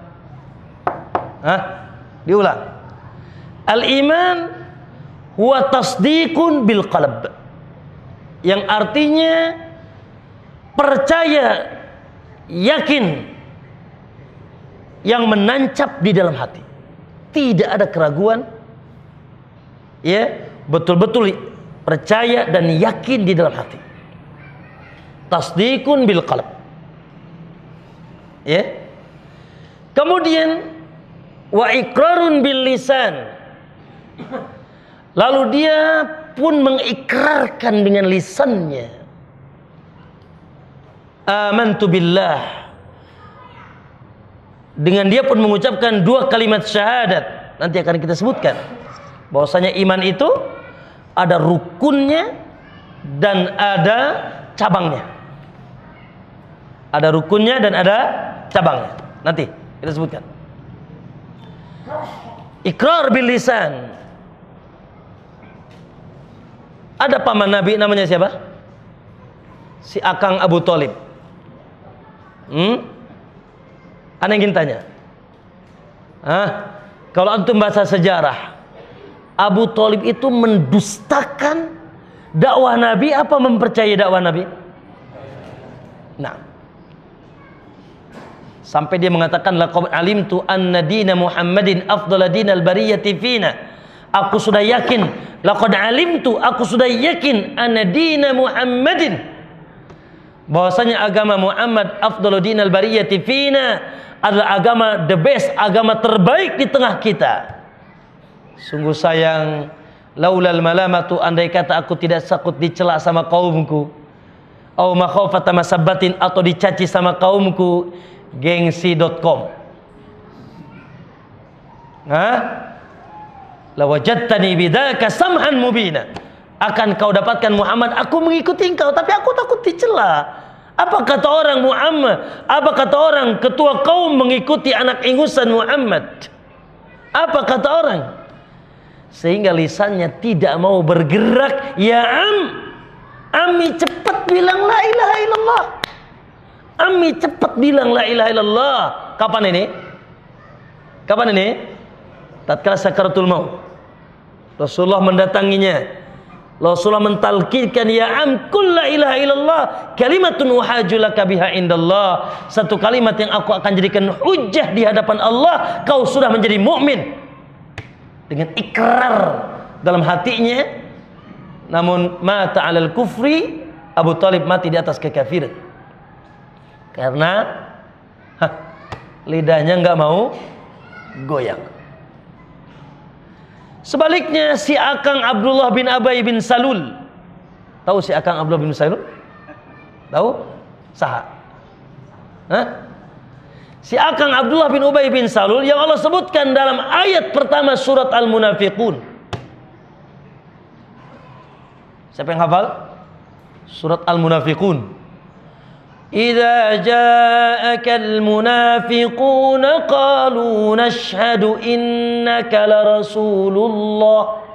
Diulang. Al-iman huwa tasdiqun bil qalb, yang artinya percaya, yakin, yang menancap di dalam hati, tidak ada keraguan, ya, betul-betul percaya dan yakin di dalam hati. Tasdiqun bil qalb, ya. Kemudian wa iqrarun bil lisan, lalu dia pun mengikrarkan dengan lisannya. Amantu billah, dengan dia pun mengucapkan 2 kalimat syahadat. Nanti akan kita sebutkan bahwasanya iman itu ada rukunnya dan ada cabangnya. Ada rukunnya dan ada cabangnya. Nanti kita sebutkan. Ikrar bil lisan. Ada paman Nabi namanya siapa? Si Akang Abu Thalib. Anda ingin tanya? Kalau antum baca sejarah, Abu Thalib itu mendustakan dakwah Nabi apa mempercayai dakwah Nabi? Nah, sampai dia mengatakan laqad alimtu anna dina Muhammadin afdhala dinal bariyati fina. Aku sudah yakin, laqad alimtu, aku sudah yakin anna dina Muhammadin, bahwasanya agama Muhammad afdhalu dinal bariyati fina, adalah agama the best, agama terbaik di tengah kita. Sungguh sayang, laulal malamatu, andai kata aku tidak takut dicela sama kaumku, au makhafata masabbatin, atau dicaci sama kaumku, gengsi.com. La wajadtani bidzaka samhan mubina. Akan kau dapatkan Muhammad, aku mengikuti engkau, tapi aku takut dicela. Apa kata orang Muhammad? Apa kata orang ketua kaum mengikuti anak ingusan Muhammad? Apa kata orang? Sehingga lisannya tidak mau bergerak. Ya Ami cepat bilang la ilaha illallah. Ami cepat bilang la ilaha illallah. Kapan ini? Kapan ini? Tatkala sakaratul maut. Rasulullah mendatanginya. Rasulullah mentalkinkan, ya kul la ilaha illallah kalimatun wahajulaka biha indallah. Satu kalimat yang aku akan jadikan hujah di hadapan Allah. Kau sudah menjadi mukmin. Dengan ikrar dalam hatinya. Namun mata alal kufri, Abu Talib mati di atas kekafiran. Karena lidahnya nggak mau goyang. Sebaliknya si Akang Abdullah bin Ubay bin Salul. Tahu si Akang Abdullah bin Salul? Tahu? Saha? Si Akang Abdullah bin Ubay bin Salul yang Allah sebutkan dalam ayat pertama surat Al-Munafiqun. Siapa yang hafal? Surat Al-Munafiqun. Idza ja'akal munafiquna qalu nashhadu innaka la rasulullah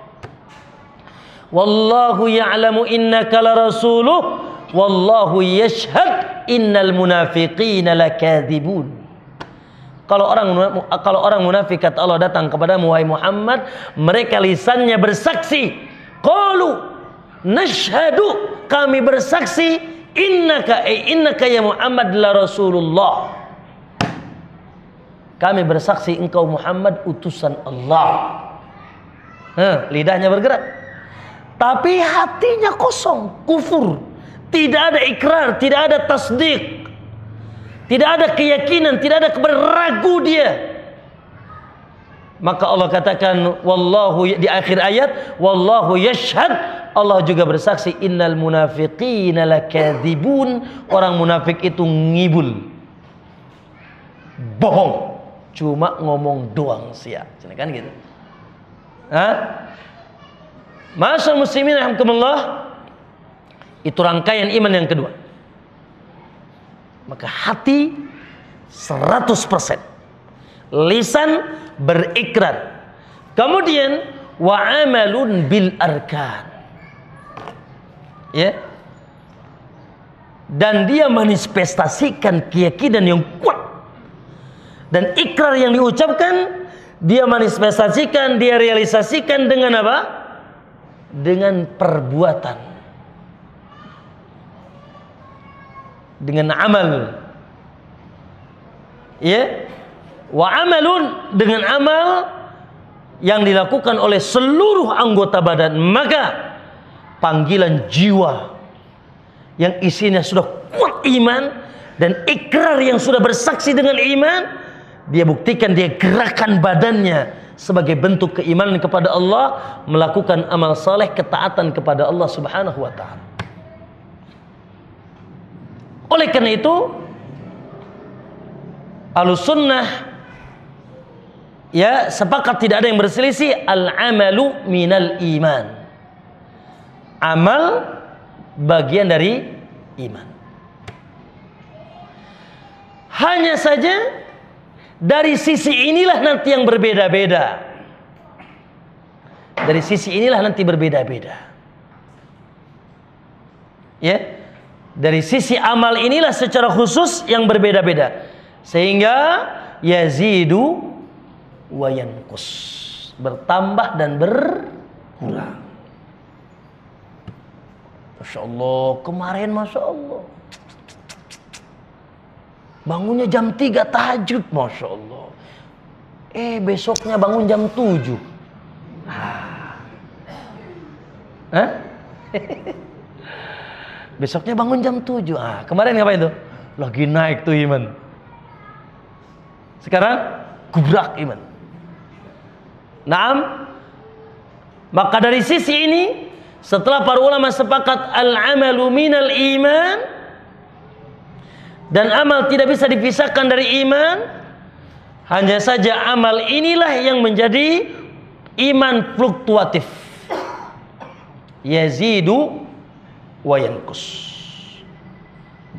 wallahu ya'lamu innaka la rasuluh wallahu yashhad innal munafiqina lakadzibun. Kalau orang munafik, kata Allah, datang kepadamu wahai Muhammad, mereka lisannya bersaksi, qalu nashhadu, kami bersaksi, innaka ya Muhammad la rasulullah, kami bersaksi engkau Muhammad utusan Allah. Lidahnya bergerak, tapi hatinya kosong, kufur. Tidak ada ikrar, tidak ada tasdik, tidak ada keyakinan, tidak ada ragu dia. Maka Allah katakan, wallahu, di akhir ayat, wallahu yashhad, Allah juga bersaksi, innal munafiqina lakadzibun, orang munafik itu ngibul, bohong, cuma ngomong doang sia. Kan gitu. Ma'asyiral muslimin rahimakumullah, itu rangkaian iman yang kedua. Maka hati 100%, lisan berikrar, kemudian wa amalun bil arkan, ya, dan dia manifestasikan keyakinan yang kuat, dan ikrar yang diucapkan dia manifestasikan, dia realisasikan dengan apa? Dengan perbuatan, dengan amal, ya. Wa amalun, dengan amal yang dilakukan oleh seluruh anggota badan. Maka panggilan jiwa yang isinya sudah kuat iman dan ikrar yang sudah bersaksi dengan iman, dia buktikan, dia gerakan badannya sebagai bentuk keimanan kepada Allah, melakukan amal saleh, ketaatan kepada Allah Subhanahu wa ta'ala. Oleh karena itu, Ahlussunnah, ya, sepakat, tidak ada yang berselisih, al-amalu minal iman. Amal bagian dari iman. Hanya saja dari sisi inilah nanti yang berbeda-beda. Dari sisi inilah nanti berbeda-beda. Ya, dari sisi amal inilah secara khusus yang berbeda-beda. Sehingga yazidu wa yanqus, bertambah dan berkurang. Masya Allah, kemarin Masya Allah bangunnya jam 3 tahajud, Masya Allah. Besoknya bangun jam 7. Besoknya bangun jam 7. Kemarin ngapain tuh? Lagi naik tuh iman. Sekarang gubrak iman. Naam. Maka dari sisi ini, setelah para ulama sepakat al-amalu minal iman, dan amal tidak bisa dipisahkan dari iman, hanya saja amal inilah yang menjadi iman fluktuatif, yazidu wa yanqus,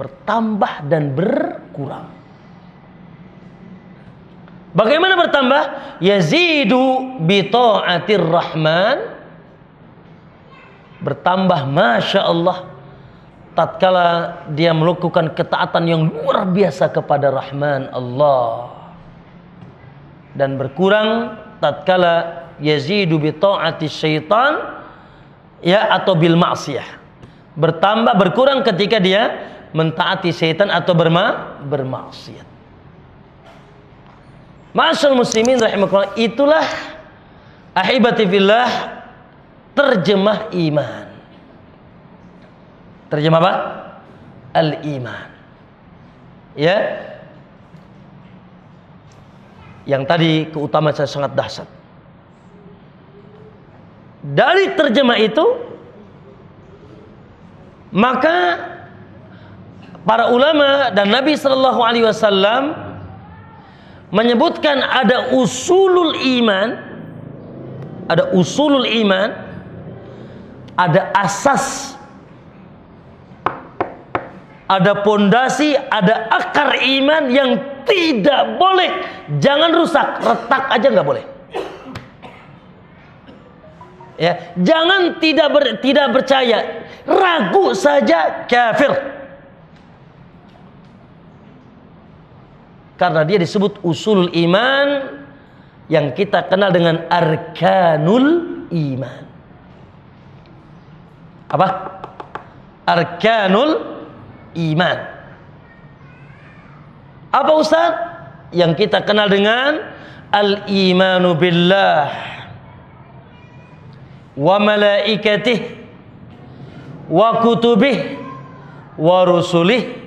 bertambah dan berkurang. Bagaimana bertambah? Yazidu bi ta'atir rahman, bertambah masya Allah tatkala dia melakukan ketaatan yang luar biasa kepada Rahman Allah, dan berkurang tatkala yazidu bi ta'ati syaitan, ya, atau bil ma'siyah, bertambah berkurang ketika dia mentaati syaitan atau bermaksiat. Ma'asyiral muslimin rahimakumullah, itulah ahibati fillah terjemah iman. Terjemah apa? Al-iman. Ya. Yang tadi keutamaan saya sangat dahsyat. Dari terjemah itu, maka para ulama dan Nabi sallallahu alaihi wasallam menyebutkan ada usulul iman, ada usulul iman, ada asas, ada pondasi, ada akar iman yang tidak boleh, jangan rusak, retak aja nggak boleh. Ya, jangan tidak percaya, ragu saja kafir. Karena dia disebut usulul iman yang kita kenal dengan arkanul iman. Apa? Arkanul iman. Apa Ustaz? Yang kita kenal dengan al-imanu billah wa malaikatih wa kutubih wa rusulih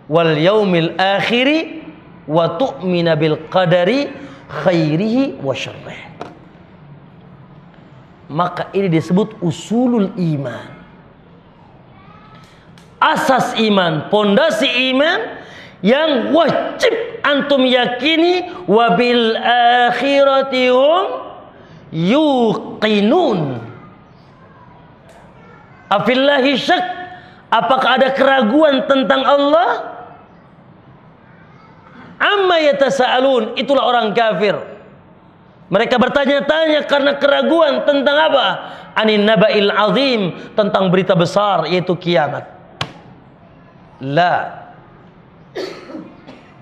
wal yaumil akhiri wa tu'mina bil qadari khairihi wa syarrih. Maka ini disebut usulul iman, asas iman, pondasi iman yang wajib antum yakini. Wa bil akhirati hum yuqinun. Afillahi syak, apakah ada keraguan tentang Allah? Amma yatasaalun, itulah orang kafir. Mereka bertanya-tanya karena keraguan tentang apa? Anin naba'il azim, tentang berita besar yaitu kiamat. La.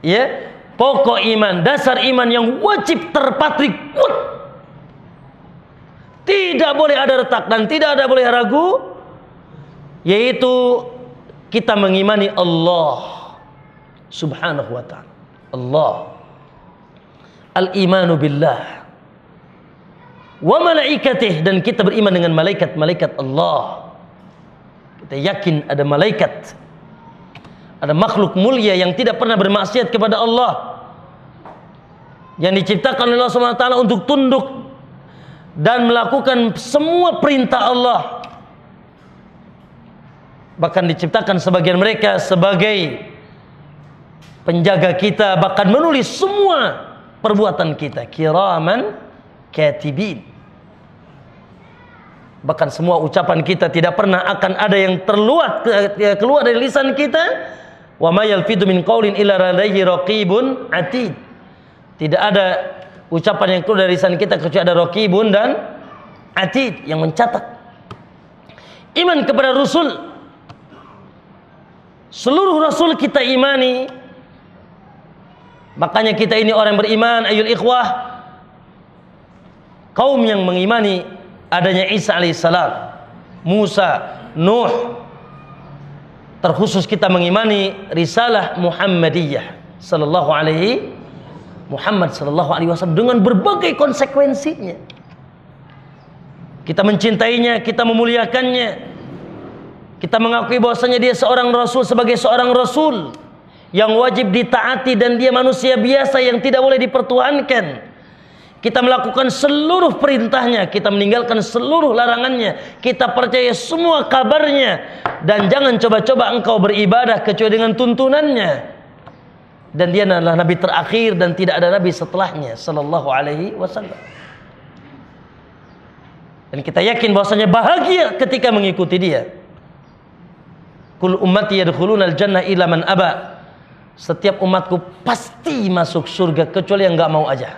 Ya, pokok iman, dasar iman yang wajib terpatri kuat. Tidak boleh ada retak dan tidak ada boleh ragu, yaitu kita mengimani Allah Subhanahu wa ta'ala. Allah, al-imanu billah wa malaikatih, dan kita beriman dengan malaikat-malaikat Allah. Kita yakin ada malaikat, ada makhluk mulia yang tidak pernah bermaksiat kepada Allah, yang diciptakan oleh Allah SWT untuk tunduk dan melakukan semua perintah Allah. Bahkan diciptakan sebagian mereka sebagai penjaga kita, bahkan menulis semua perbuatan kita, kiraman katibin. Bahkan semua ucapan kita tidak pernah akan ada yang keluar dari lisan kita. Wa ma yalfidu min qaulin illa ladayhi raqibun atid. Tidak ada ucapan yang keluar dari lisan kita kecuali ada raqibun dan atid yang mencatat. Iman kepada Rasul, seluruh Rasul kita imani. Makanya kita ini orang yang beriman, ayul ikhwah, kaum yang mengimani adanya Isa alaihissalam, Musa, Nuh. Terkhusus kita mengimani risalah Muhammadiyah sallallahu alaihi wasallam dengan berbagai konsekuensinya. Kita mencintainya, kita memuliakannya, kita mengakui bahwasanya dia seorang rasul sebagai seorang rasul yang wajib ditaati, dan dia manusia biasa yang tidak boleh dipertuhankan. Kita melakukan seluruh perintahnya, kita meninggalkan seluruh larangannya, kita percaya semua kabarnya, dan jangan coba-coba engkau beribadah kecuali dengan tuntunannya. Dan dia adalah nabi terakhir dan tidak ada nabi setelahnya sallallahu alaihi wasallam. Dan kita yakin bahwasanya bahagia ketika mengikuti dia. Kul ummati yadkhulunal jannah illa man aba. Setiap umatku pasti masuk surga kecuali yang enggak mau aja.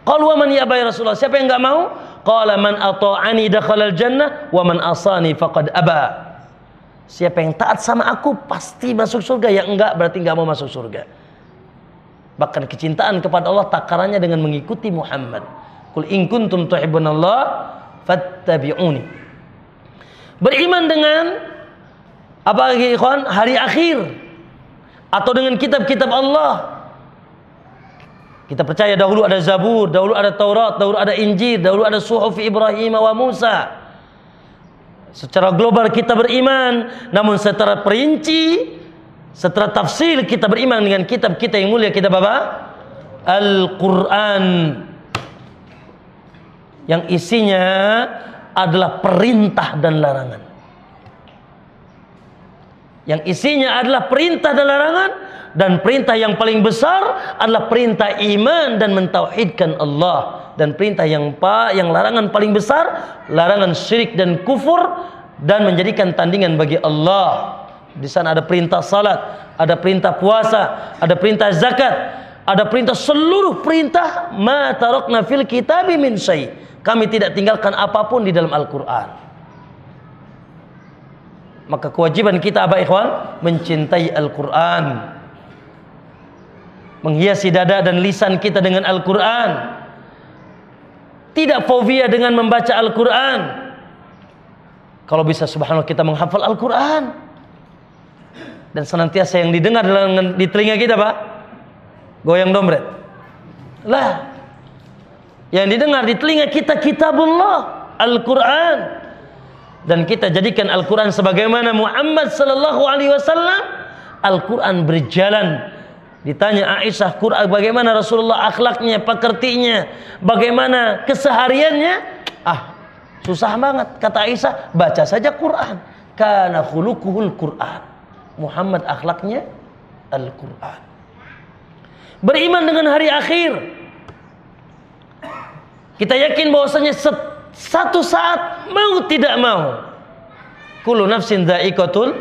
Qalu wa man yaba ya Rasulullah? Siapa yang enggak mau? Qala man ata'ani dakhalal jannah wa man asani faqad aba. Siapa yang taat sama aku pasti masuk surga, yang enggak berarti enggak mau masuk surga. Bahkan kecintaan kepada Allah takarannya dengan mengikuti Muhammad. Qul in kuntum tuhibbunallah fattabi'uni. Beriman dengan apa lagi ikhwan? Hari akhir atau dengan kitab-kitab Allah. Kita percaya dahulu ada Zabur, dahulu ada Taurat, dahulu ada Injil, dahulu ada Suhuf Ibrahim wa Musa. Secara global kita beriman, namun secara perinci, secara tafsir kita beriman dengan kitab kita yang mulia, kitab apa? Al-Quran, yang isinya adalah perintah dan larangan. Yang isinya adalah perintah dan larangan, dan perintah yang paling besar adalah perintah iman dan mentauhidkan Allah, dan perintah yang larangan paling besar, larangan syirik dan kufur dan menjadikan tandingan bagi Allah. Di sana ada perintah salat, ada perintah puasa, ada perintah zakat, ada perintah, seluruh perintah. Ma tarakna fil kitabi min syai'. Kami tidak tinggalkan apapun di dalam Al-Quran. Maka kewajiban kita apa ikhwan? Mencintai Al-Quran, menghiasi dada dan lisan kita dengan Al-Quran, tidak fobia dengan membaca Al-Quran. Kalau bisa subhanallah kita menghafal Al-Quran, dan senantiasa yang didengar di telinga kita Pak, goyang dompet lah. Yang didengar di telinga kita kitabullah, Al-Quran. Dan kita jadikan Al-Quran sebagaimana Muhammad sallallahu alaihi wasallam. Al-Quran berjalan. Ditanya Aisyah, Quran bagaimana Rasulullah akhlaknya, pekertinya, bagaimana kesehariannya? Susah banget. Kata Aisyah, baca saja Quran. Kana khuluquhul Quran. Muhammad akhlaknya Al-Quran. Beriman dengan hari akhir. Kita yakin bahwasanya satu saat mau tidak mau, kullu nafsin dha'iqatul.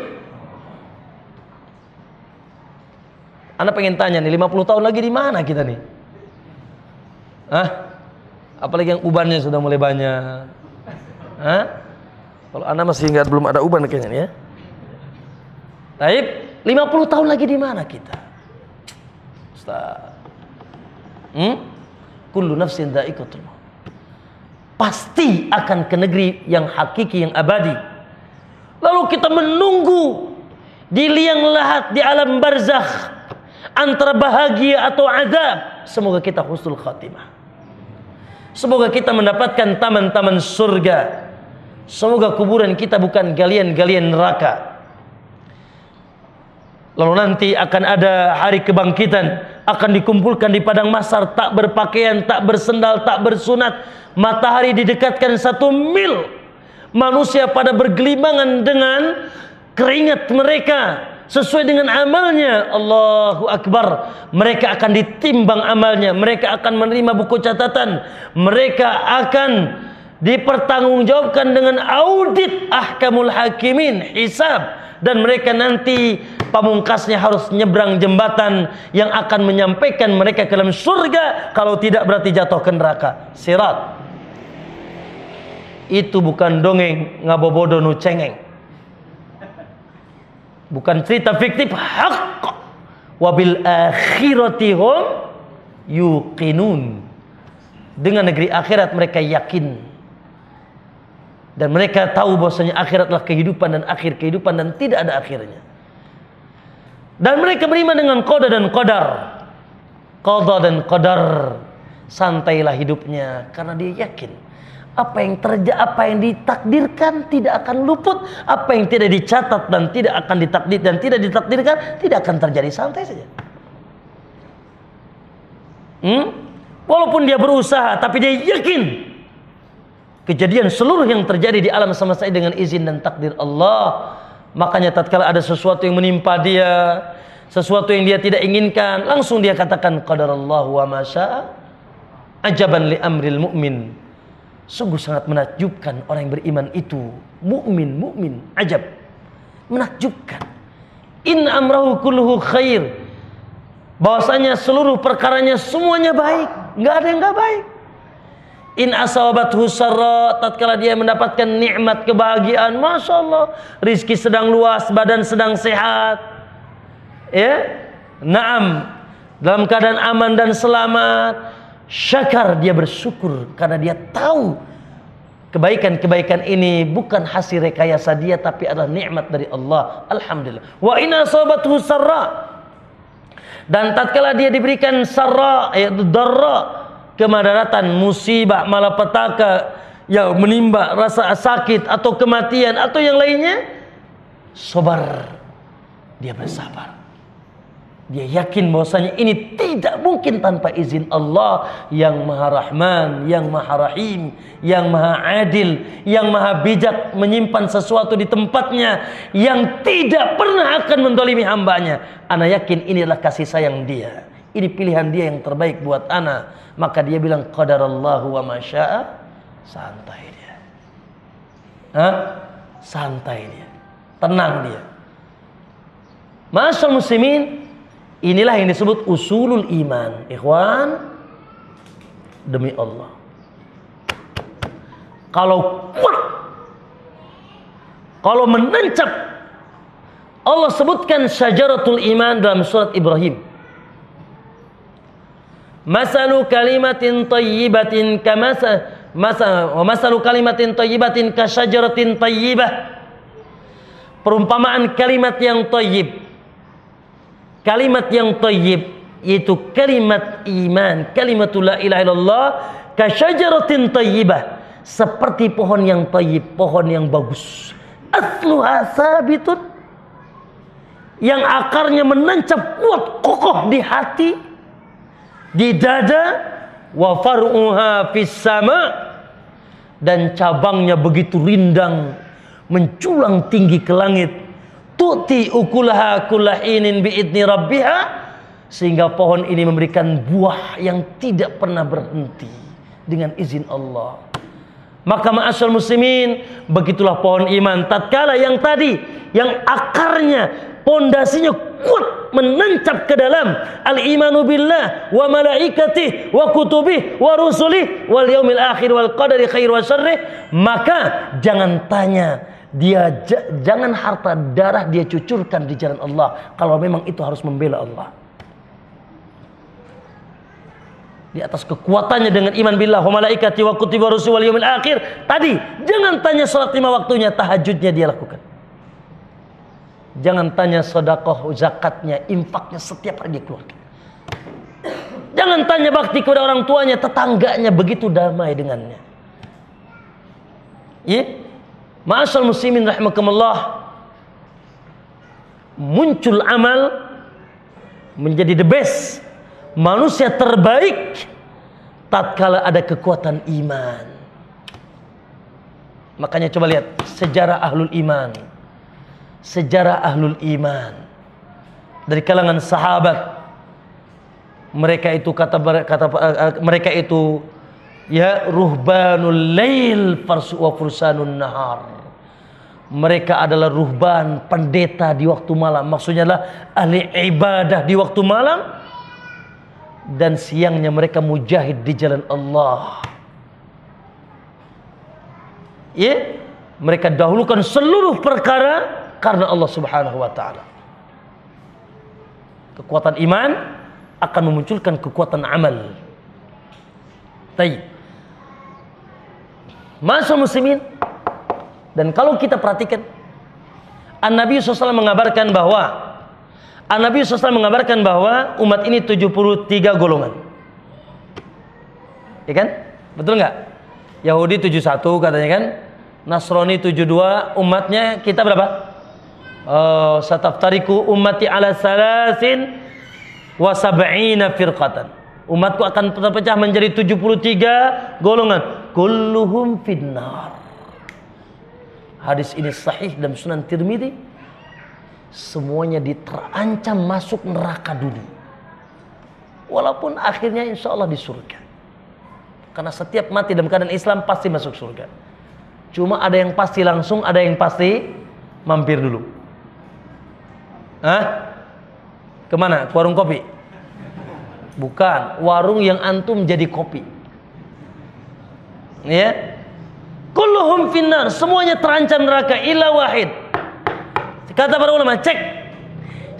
Anda pengen tanya nih, 50 tahun lagi di mana kita nih? Apalagi yang ubannya sudah mulai banyak. Kalau Anda masih belum ada uban kayaknya nih ya. Baik, 50 tahun lagi di mana kita? Ustaz. Kullu nafsin dha'iqatul maut. Pasti akan ke negeri yang hakiki, yang abadi. Lalu kita menunggu di liang lahat, di alam barzakh, antara bahagia atau azab. Semoga kita husnul khatimah. Semoga kita mendapatkan taman-taman surga. Semoga kuburan kita bukan galian-galian neraka. Lalu nanti akan ada hari kebangkitan, akan dikumpulkan di padang mahsyar, tak berpakaian, tak bersendal, tak bersunat. Matahari didekatkan 1 mil. Manusia pada bergelimangan dengan keringat mereka sesuai dengan amalnya. Allahu Akbar. Mereka akan ditimbang amalnya, mereka akan menerima buku catatan, mereka akan dipertanggungjawabkan dengan audit ahkamul hakimin, hisab. Dan mereka nanti pamungkasnya harus nyebrang jembatan yang akan menyampaikan mereka ke dalam surga. Kalau tidak berarti jatuh ke neraka. Sirat. Itu bukan dongeng ngabobodo nu cengeng. Bukan cerita fiktif, haq. Wabil akhirati hum yuqinun. Dengan negeri akhirat mereka yakin. Dan mereka tahu bahwasanya akhirat adalah kehidupan dan akhir kehidupan dan tidak ada akhirnya. Dan mereka beriman dengan qada dan qadar. Qada dan qadar. Santailah hidupnya karena dia yakin apa yang terjadi, apa yang ditakdirkan tidak akan luput, apa yang tidak dicatat dan tidak akan ditakdir dan tidak ditakdirkan tidak akan terjadi. Santai saja. Walaupun dia berusaha, tapi dia yakin kejadian seluruh yang terjadi di alam semesta dengan izin dan takdir Allah. Makanya tatkala ada sesuatu yang menimpa dia, sesuatu yang dia tidak inginkan, langsung dia katakan qadarallahu wa ma syaa. Ajaban li amril mu'min. Sungguh sangat menakjubkan orang yang beriman itu. Mukmin, ajab. menakjubkan. In amrahu kulluhu khair. Bahwasanya seluruh perkaranya semuanya baik, nggak ada yang nggak baik. In asabathu sarra, tatkala dia mendapatkan nikmat kebahagiaan, masya Allah, rizki sedang luas, badan sedang sehat, ya, naam, dalam keadaan aman dan selamat, syakar, dia bersyukur karena dia tahu kebaikan-kebaikan ini bukan hasil rekayasa dia, tapi adalah nikmat dari Allah. Alhamdulillah. Wa in asabathu sarra, dan tatkala dia diberikan sarra, yaitu darra, kemadaratan, musibah, malapetaka yang menimba, rasa sakit atau kematian atau yang lainnya, sabar, dia bersabar. Dia yakin bahwasanya ini tidak mungkin tanpa izin Allah yang Maha Rahman, yang Maha Rahim, yang Maha Adil, yang Maha Bijak, menyimpan sesuatu di tempatnya, yang tidak pernah akan mendolimi hambanya. Ana yakin ini adalah kasih sayang dia, ini pilihan dia yang terbaik buat ana. Maka dia bilang qadarallahu wa ma syaa, santai dia. Santai dia, tenang dia. Ma'asyiral muslimin, inilah yang disebut usulul iman. Ikhwan, demi Allah, kalau kuat, kalau menancap, Allah sebutkan syajaratul iman dalam surat Ibrahim. Masalu kalimatin thayyibatin masalu kalimatin thayyibatin kasyajaratin thayyibah. Perumpamaan kalimat yang thayyib, kalimat yang thayyib, yaitu kalimat iman, kalimatul la ilaha illallah, kasyajaratin thayyibah, seperti pohon yang thayyib, pohon yang bagus, asluha sabitun, yang akarnya menancap kuat kokoh di hati, di dada, wa far'uha fis sama, dan cabangnya begitu rindang, menculang tinggi ke langit. Tu'ti ukulaha kullahinin bi'idni rabbiha, sehingga pohon ini memberikan buah yang tidak pernah berhenti dengan izin Allah. Maka ma'asyal muslimin, begitulah pohon iman. Tatkala yang tadi, yang akarnya, pondasinya kuat, menancap ke dalam al-imanu billah wa malaikatih wa kutubih wa rusulih wal yaumil akhir wal qadari khair wa syarrih, maka jangan tanya dia, jangan harta darah dia cucurkan di jalan Allah kalau memang itu harus membela Allah. Di atas kekuatannya dengan iman billah wa malaikati wa kutubi wa rusul wal yaumil akhir tadi, jangan tanya salat 5 waktunya, tahajudnya dia lakukan. Jangan tanya sedekah, zakatnya, infaknya setiap hari dia keluarkan. Jangan tanya bakti kepada orang tuanya, tetangganya, begitu damai dengannya. Ya, ma'asyal muslimin rahimakumullah, muncul amal menjadi the best, manusia terbaik tatkala ada kekuatan iman. Makanya coba lihat sejarah ahlul iman, sejarah ahlul iman dari kalangan sahabat. Mereka itu kata mereka itu, ya, ruhbanul lail wa fursanun nahar. Mereka adalah ruhban, pendeta di waktu malam. Maksudnya adalah ahli ibadah di waktu malam, dan siangnya mereka mujahid di jalan Allah. Ya, mereka dahulukan seluruh perkara karena Allah Subhanahu wa taala. Kekuatan iman akan memunculkan kekuatan amal. Baik. Masa muslimin, dan kalau kita perhatikan, An-Nabi SAW mengabarkan bahwa umat ini 73 golongan. Ya kan? Betul nggak? Yahudi 71 katanya kan? Nasrani 72, umatnya kita berapa? Sataftariku ummati ala salasin wa sab'ina firqatan. Umatku akan terpecah menjadi 73 golongan. Kulluhum finnar. Hadis ini sahih dalam Sunan Tirmidzi. Semuanya terancam masuk neraka dulu, walaupun akhirnya insya Allah di surga. Karena setiap mati dalam keadaan Islam pasti masuk surga. Cuma ada yang pasti langsung, ada yang pasti mampir dulu. Hah? Kemana? Ke warung kopi? Bukan, warung yang antum jadi kopi. Ya. Kulluhum finnar, semuanya terancam neraka illa wahid. Kata para ulama, cek.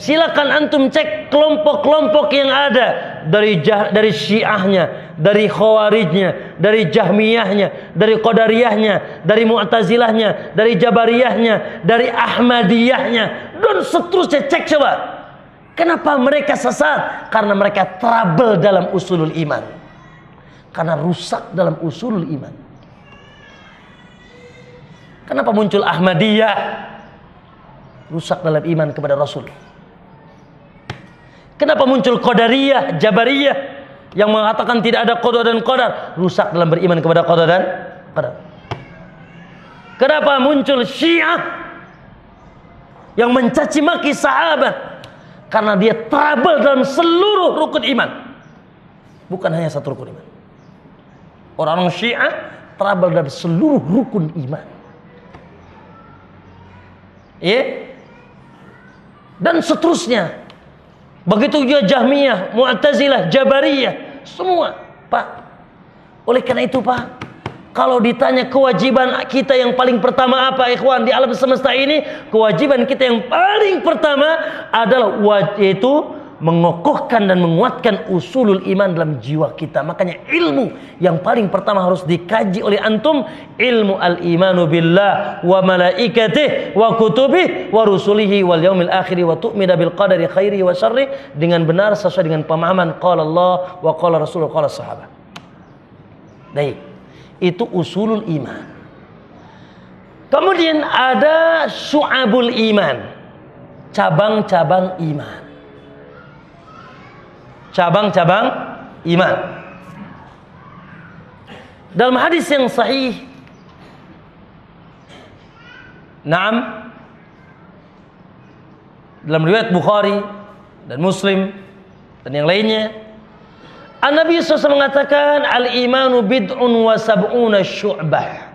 Silakan antum cek kelompok-kelompok yang ada dari Syiahnya, dari Khawarijnya, dari Jahmiyahnya, dari Qadariyahnya, dari Mu'tazilahnya, dari Jabariyahnya, dari Ahmadiyahnya, dan seterusnya. Cek coba. Kenapa mereka sesat? Karena mereka trouble dalam usulul iman. Karena rusak dalam usulul iman. Kenapa muncul Ahmadiyah? Rusak dalam iman kepada Rasul. Kenapa muncul Qadariyah, Jabariyah yang mengatakan tidak ada qada dan qadar? Rusak dalam beriman kepada qada dan qadar. Kenapa muncul Syiah yang mencaci maki sahabat? Karena dia trouble dalam seluruh rukun iman. Bukan hanya satu rukun iman. Orang-orang Syiah trouble dalam seluruh rukun iman. Ya. Dan seterusnya. Begitu juga Jahmiyah, Mu'tazilah, Jabariyah, semua, Pak. Oleh karena itu, Pak, kalau ditanya kewajiban kita yang paling pertama apa, ikhwan, di alam semesta ini, kewajiban kita yang paling pertama adalah yaitu mengokohkan dan menguatkan usulul iman dalam jiwa kita. Makanya ilmu yang paling pertama harus dikaji oleh antum, ilmu al-imanu billah wa malaikatih wa kutubih wa rusulihi wal yaumil akhir wa tu'mina bil qadari khairi wa syarri, dengan benar sesuai dengan pemahaman qala Allah wa qala Rasul wa qala sahabat. Baik, itu usulul iman. Kemudian ada syu'abul iman, cabang-cabang iman. Cabang-cabang iman. Dalam hadis yang sahih, dalam riwayat Bukhari dan Muslim dan yang lainnya, An-Nabi SAW mengatakan, al-imanu bid'un wa sab'una syu'bah.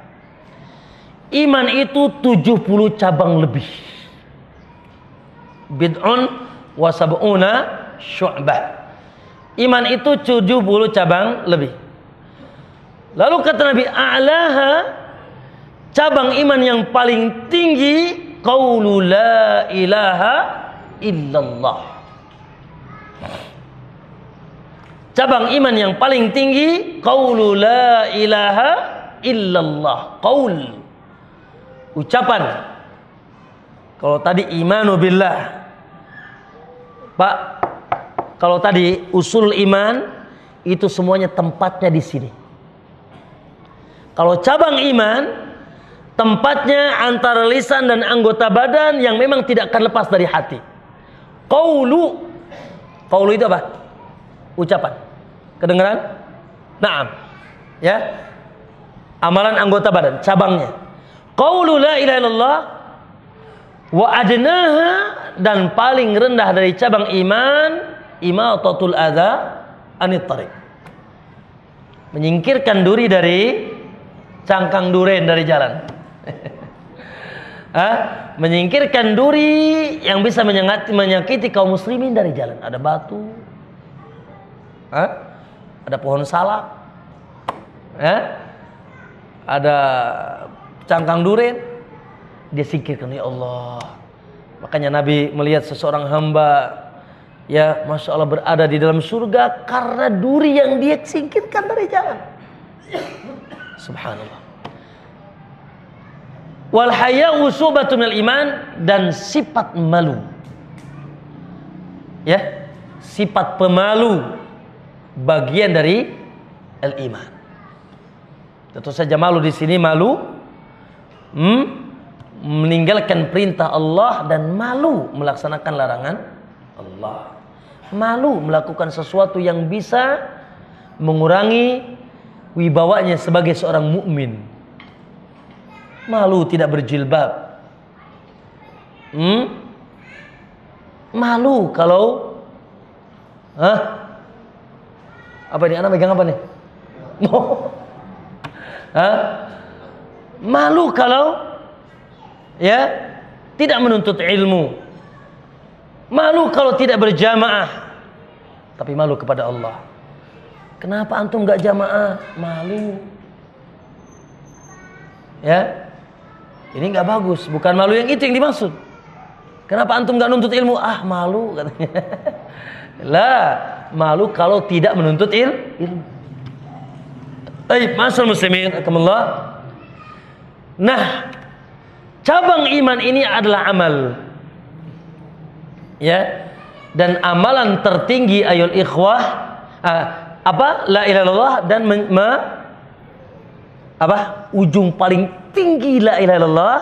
Iman itu 70 cabang lebih. Bid'un wa sab'una syu'bah. Iman itu 70 cabang lebih. Lalu kata Nabi, a'laha, cabang iman yang paling tinggi, qaulu la ilaha illallah. Cabang iman yang paling tinggi, qaulu la ilaha illallah. Qaul, ucapan. Kalau tadi imanu billah, Pak, kalau tadi usul iman itu semuanya tempatnya di sini. Kalau cabang iman tempatnya antara lisan dan anggota badan yang memang tidak akan lepas dari hati. Qaulu itu apa? Ucapan. Kedengaran? Naam. Ya. Amalan anggota badan, cabangnya. Qaulu la ilaha illallah wa adnaha, dan paling rendah dari cabang iman, imatatul adza anit tariq, menyingkirkan duri dari cangkang duren dari jalan. Menyingkirkan duri yang bisa menyakiti kaum muslimin dari jalan. Ada batu, ada pohon salak, ada cangkang duren, dia singkirkan. Ya Allah. Makanya Nabi melihat seseorang hamba, ya Masya Allah, berada di dalam surga karena duri yang dia singkirkan dari jalan. Subhanallah. Wal haya'u syu'batun minal iman, dan sifat malu. Ya, sifat pemalu bagian dari al-iman. Tentu saja malu di sini malu meninggalkan perintah Allah dan malu melaksanakan larangan Allah. Malu melakukan sesuatu yang bisa mengurangi wibawanya sebagai seorang mukmin. Malu tidak berjilbab. Malu kalau apa ini? Anak megang apa nih? Malu kalau ya tidak menuntut ilmu. Malu kalau tidak berjamaah, tapi malu kepada Allah. Kenapa antum nggak jamaah? Malu. Ya, ini nggak bagus. Bukan malu yang itu yang dimaksud. Kenapa antum nggak nuntut ilmu? Ah, malu katanya. Lah, malu kalau tidak menuntut ilmu. Baik, masyaallah muslimin, alhamdulillah. Nah, cabang iman ini adalah amal. Ya. Dan amalan tertinggi ayol ikhwah la ilaha illallah, dan ujung paling tinggi la ilaha illallah,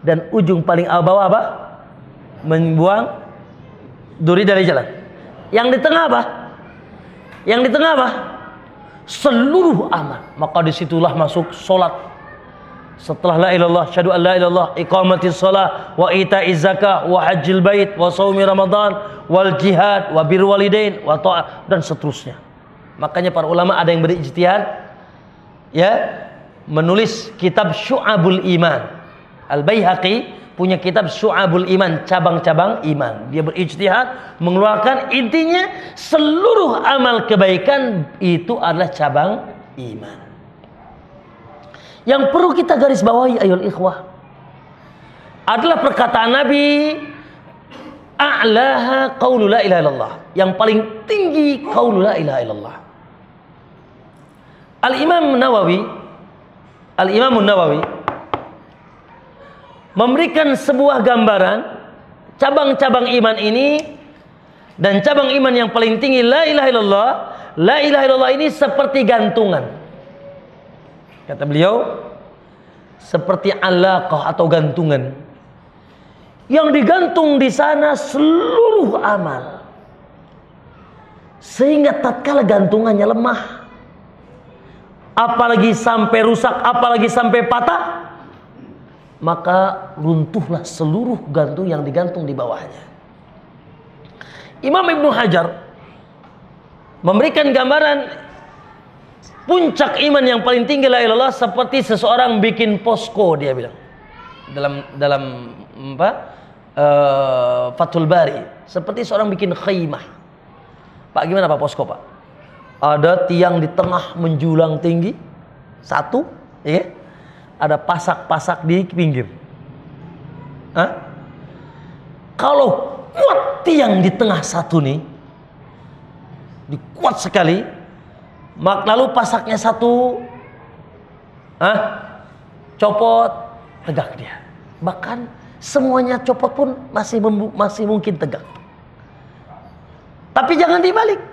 dan ujung paling bawah apa? Membuang duri dari jalan. Yang di tengah apa? Yang di tengah apa? Seluruh amal. Maka disitulah masuk solat. Setelah la ilallah, syahadu an la ilallah, iqamatis shalah, wa ita'iz zakah, wa hajjil bait, wa shaumi ramadan, wal jihad, wa birrul walidain, wa ta'ah, dan seterusnya. Makanya para ulama ada yang berijtihad, ya, menulis kitab Syu'abul Iman. Al-Baihaqi punya kitab Syu'abul Iman, cabang-cabang iman. Dia berijtihad mengeluarkan intinya seluruh amal kebaikan itu adalah cabang iman. Yang perlu kita garis bawahi ayol ikhwah adalah perkataan Nabi, a'laha qaulu la ilaha illallah. Yang paling tinggi qaulu la ilaha illallah. Al-Imam Nawawi memberikan sebuah gambaran cabang-cabang iman ini, dan cabang iman yang paling tinggi la ilaha illallah. La ilaha illallah ini seperti gantungan. Kata beliau, seperti alaqah atau gantungan yang digantung di sana seluruh amal, sehingga tatkala gantungannya lemah, apalagi sampai rusak, apalagi sampai patah, maka runtuhlah seluruh gantung yang digantung di bawahnya. Imam Ibnu Hajar memberikan gambaran puncak iman yang paling tinggi la ilallah seperti seseorang bikin posko, dia bilang dalam Fathul Bari, seperti seorang bikin khaymah. Pak, gimana Pak posko Pak? Ada tiang di tengah menjulang tinggi satu, ya, ada pasak-pasak di pinggir. Kalau kuat tiang di tengah satu nih, dikuat sekali, lalu pasaknya satu copot, tegak dia. Bahkan semuanya copot pun masih mungkin tegak. Tapi jangan dibalik.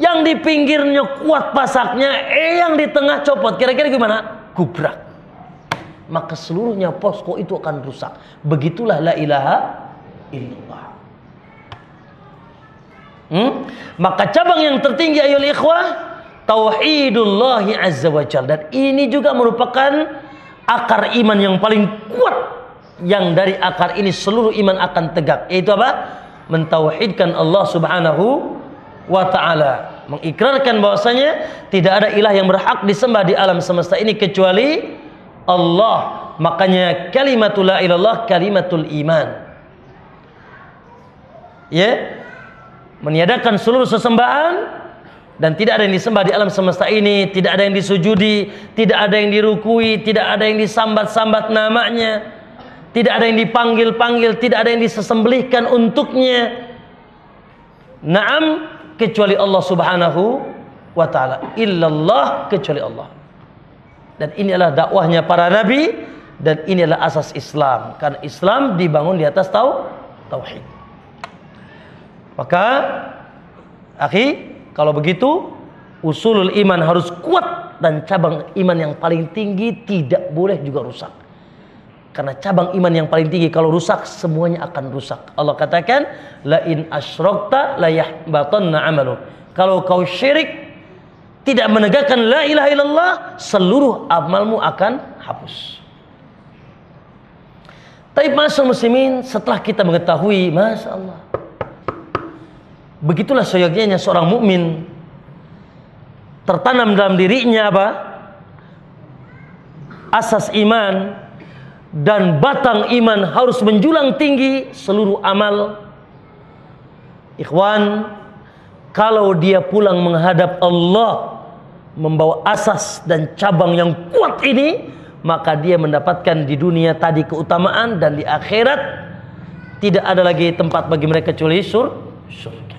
Yang di pinggirnya kuat pasaknya, yang di tengah copot. Kira-kira gimana? Gubrak. Maka seluruhnya posko itu akan rusak. Begitulah la ilaha illallah. Maka cabang yang tertinggi ayol ikhwah, tauhidullahi azza wa jalla. Dan ini juga merupakan akar iman yang paling kuat, yang dari akar ini seluruh iman akan tegak. Yaitu apa? Mentauhidkan Allah subhanahu wa ta'ala, mengikrarkan bahwasanya tidak ada ilah yang berhak disembah di alam semesta ini kecuali Allah. Makanya kalimatul la ilallah kalimatul iman, ya, meniadakan seluruh sesembahan, dan tidak ada yang disembah di alam semesta ini, tidak ada yang disujudi, tidak ada yang dirukui, tidak ada yang disambat-sambat namanya, tidak ada yang dipanggil-panggil, tidak ada yang disembelihkan untuknya. Naam, kecuali Allah subhanahu wa ta'ala. Illallah, kecuali Allah. Dan ini adalah dakwahnya para nabi, dan ini adalah asas Islam. Karena Islam dibangun di atas tauhid. Maka, akhi, kalau begitu usulul iman harus kuat, dan cabang iman yang paling tinggi tidak boleh juga rusak. Karena cabang iman yang paling tinggi kalau rusak, semuanya akan rusak. Allah katakan, la in asyrakta la yahbatanna 'amaluk. Kalau kau syirik, tidak menegakkan la ilaha illallah, seluruh amalmu akan hapus. Tapi masyaallah muslimin, setelah kita mengetahui, masyaallah, begitulah seyogyanya seorang mukmin tertanam dalam dirinya apa? Asas iman, dan batang iman harus menjulang tinggi, seluruh amal Ikhwan, kalau dia pulang menghadap Allah membawa asas dan cabang yang kuat ini, maka dia mendapatkan di dunia tadi keutamaan, dan di akhirat tidak ada lagi tempat bagi mereka kecuali surga.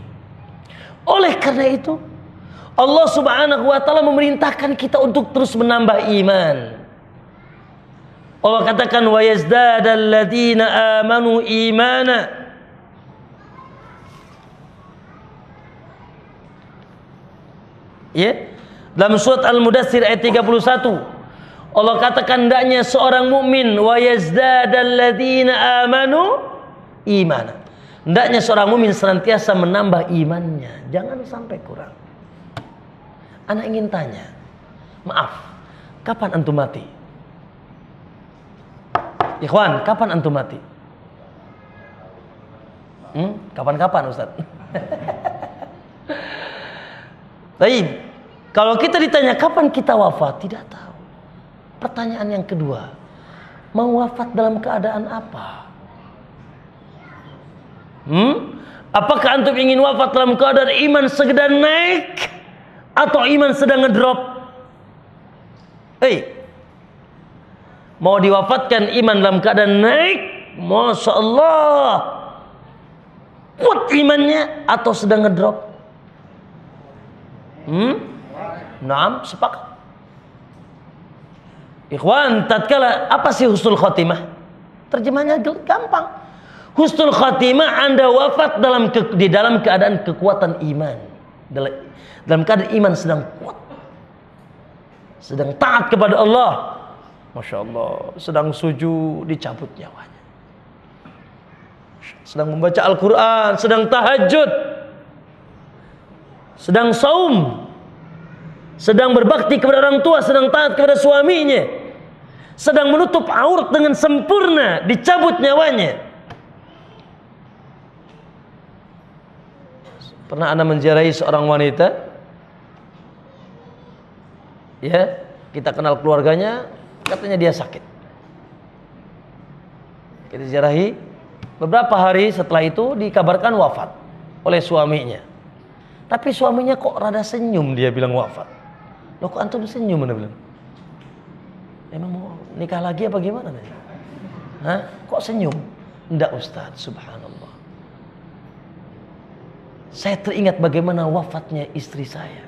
Oleh karena itu, Allah Subhanahu wa taala memerintahkan kita untuk terus menambah iman. Allah katakan wa yazdadal ladzina amanu imana. Ya, dalam surat Al-Mudaththir ayat 31 Allah katakan hendaknya seorang mukmin wa yazdadal ladzina amanu imana. Hendaknya seorang mukmin senantiasa menambah imannya, jangan sampai kurang. Anak ingin tanya, maaf, kapan antum mati? Ikhwan, kapan antum mati? Kapan-kapan Ustaz? Baik, kalau kita ditanya kapan kita wafat, tidak tahu. Pertanyaan yang kedua, mau wafat dalam keadaan apa? Apakah antum ingin wafat dalam keadaan iman sedang naik atau iman sedang ngedrop? Mau diwafatkan iman dalam keadaan naik, Masya Allah, kuat imannya, atau sedang ngedrop? Naam, sepakat. Ikhwan, tatkala apa sih husnul khotimah? Terjemahnya gampang. Husnul khotimah Anda wafat di dalam keadaan kekuatan iman, dalam keadaan iman sedang kuat, sedang taat kepada Allah, Masya Allah, sedang sujud dicabut nyawanya, sedang membaca Al-Quran, sedang tahajud, sedang saum, sedang berbakti kepada orang tua, sedang taat kepada suaminya, sedang menutup aurat dengan sempurna, dicabut nyawanya. Pernah Anda menziarahi seorang wanita, ya, kita kenal keluarganya, katanya dia sakit. Kita ziarahi, beberapa hari setelah itu dikabarkan wafat oleh suaminya. Tapi suaminya kok rada senyum, dia bilang wafat. Loh, kok antum senyum? Anda bilang, emang mau nikah lagi apa gimana? Hah? Kok senyum? Enggak Ustaz, subhanallah, saya teringat bagaimana wafatnya istri saya.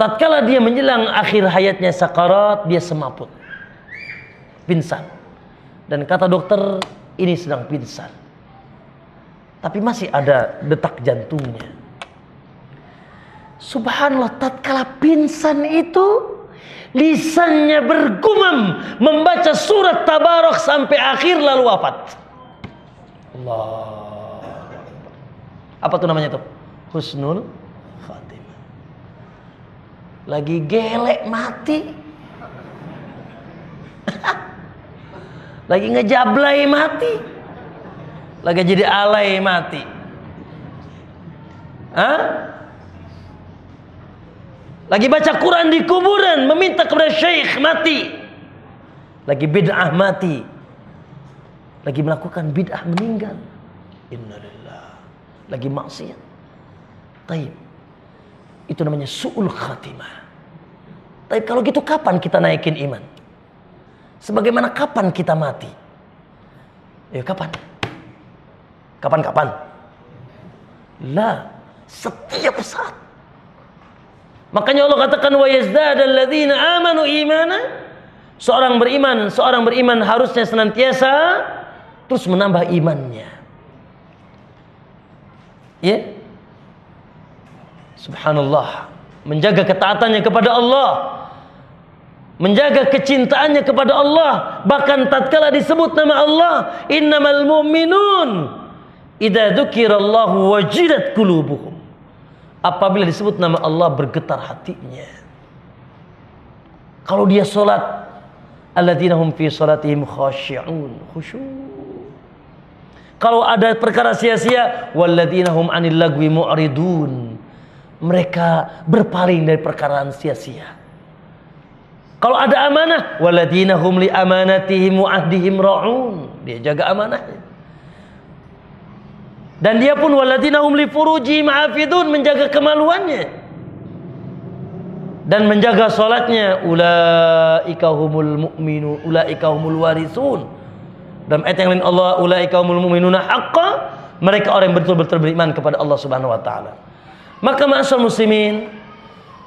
Tatkala dia menjelang akhir hayatnya sakarat, dia semaput, pingsan. Dan kata dokter, ini sedang pingsan, tapi masih ada detak jantungnya. Subhanallah, tatkala pingsan itu lisannya bergumam membaca surat Tabarak sampai akhir lalu wafat. Allah. Apa tuh namanya tuh? Husnul khatimah. Lagi gelek mati. Lagi ngejablay mati. Lagi jadi alay mati. Lagi baca Quran di kuburan, meminta kepada syekh mati. Lagi bid'ah mati. Lagi melakukan bid'ah meninggal. Innalillahi. Lagi maksiat. Taib. Itu namanya su'ul khatimah. Taib, kalau gitu kapan kita naikin iman? Sebagaimana kapan kita mati? Ya kapan? Kapan-kapan? Lah, setiap saat. Makanya Allah katakan wa yazdadal ladzina amanu imana. Seorang beriman harusnya senantiasa terus menambah imannya. Ya, subhanallah, menjaga ketaatannya kepada Allah, menjaga kecintaannya kepada Allah. Bahkan tatkala disebut nama Allah, innamal mu'minun idza dzukirallahu wajilat qulubuhum. Apabila disebut nama Allah bergetar hatinya. Kalau dia salat, alladzina hum fi salatihim khashi'un, khusyuk. Kalau ada perkara sia-sia, walladzina hum 'anil lagwi mu'ridun, mereka berpaling dari perkara sia-sia. Kalau ada amanah, walladzina hum li amanatihim wa ahdihim ra'un, dia jaga amanahnya. Dan dia pun walladzina hum li furujihim hafizun, menjaga kemaluannya dan menjaga salatnya. Ulaika humul mu'minun, ulaika humul warisun. Dalam ayat yang lain Allah, ulaika humul mu'minuna haqqan, mereka orang yang betul-betul beriman kepada Allah Subhanahu wa taala. Maka ma'asyiral muslimin,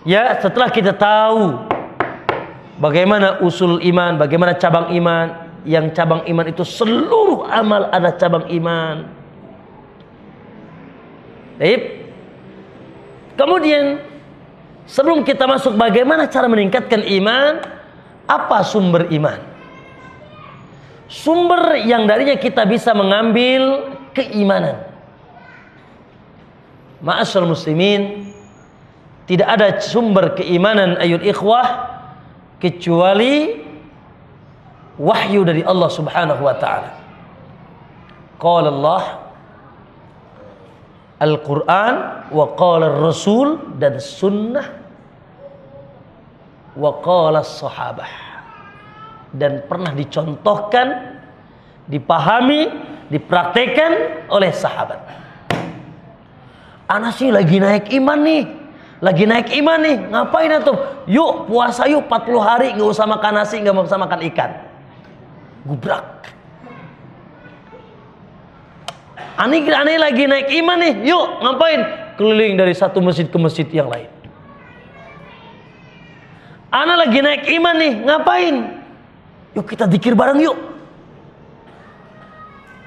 ya, setelah kita tahu bagaimana usul iman, bagaimana cabang iman, yang cabang iman itu seluruh amal ada cabang iman. Baik. Kemudian sebelum kita masuk bagaimana cara meningkatkan iman, apa sumber iman? Sumber yang darinya kita bisa mengambil keimanan. Ma'asyiral muslimin, tidak ada sumber keimanan ayul ikhwah kecuali wahyu dari Allah Subhanahu wa taala. Qala Allah, Al-Quran, wa qala Rasul, dan sunnah, wa qala sahabah, dan pernah dicontohkan, dipahami, dipraktekkan oleh sahabat. Anak sih lagi naik iman nih, ngapain antum? Yuk puasa yuk 40 hari, nggak usah makan nasi, nggak usah makan ikan. Gubrak. Aneh lagi naik iman nih, yuk ngapain? Keliling dari satu masjid ke masjid yang lain. Ana lagi naik iman nih, ngapain? Yuk kita zikir bareng yuk.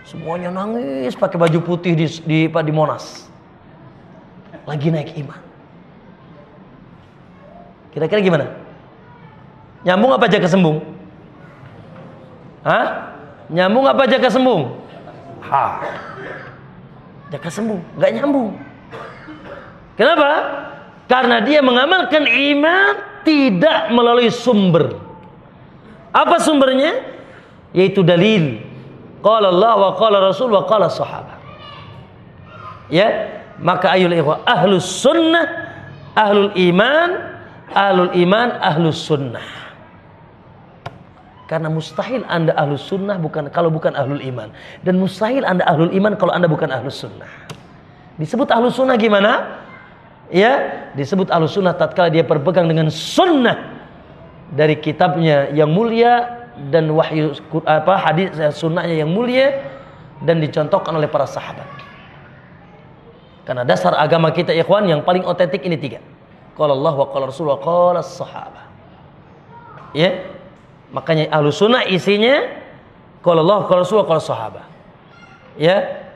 Semuanya nangis pakai baju putih di Monas. Lagi naik iman. Kira-kira gimana? Nyambung apa jaga sembung? Hah? Nyambung apa jaga sembung? Jaga sembung, nggak nyambung. Kenapa? Karena dia mengamalkan iman tidak melalui sumber. Apa sumbernya? Yaitu dalil. Qala Allah wa qala Rasul wa qala sahabat. Ya, maka ayul ikhwah, ahlus sunnah, ahlul iman, ahlus sunnah. Karena mustahil Anda ahlus sunnah kalau bukan ahlul iman, dan mustahil Anda ahlul iman kalau Anda bukan ahlus sunnah. Disebut ahlus sunnah gimana? Ya, disebut ahlus sunnah tatkala dia berpegang dengan sunnah dari kitabnya yang mulia dan wahyu hadis sunnahnya yang mulia dan dicontohkan oleh para sahabat. Karena dasar agama kita ikhwan yang paling otentik ini 3. Qala Allah wa qala Rasul wa qala sahabat. Ya. Makanya ahlus sunnah isinya qala Allah, qala Rasul, qala sahabat. Ya.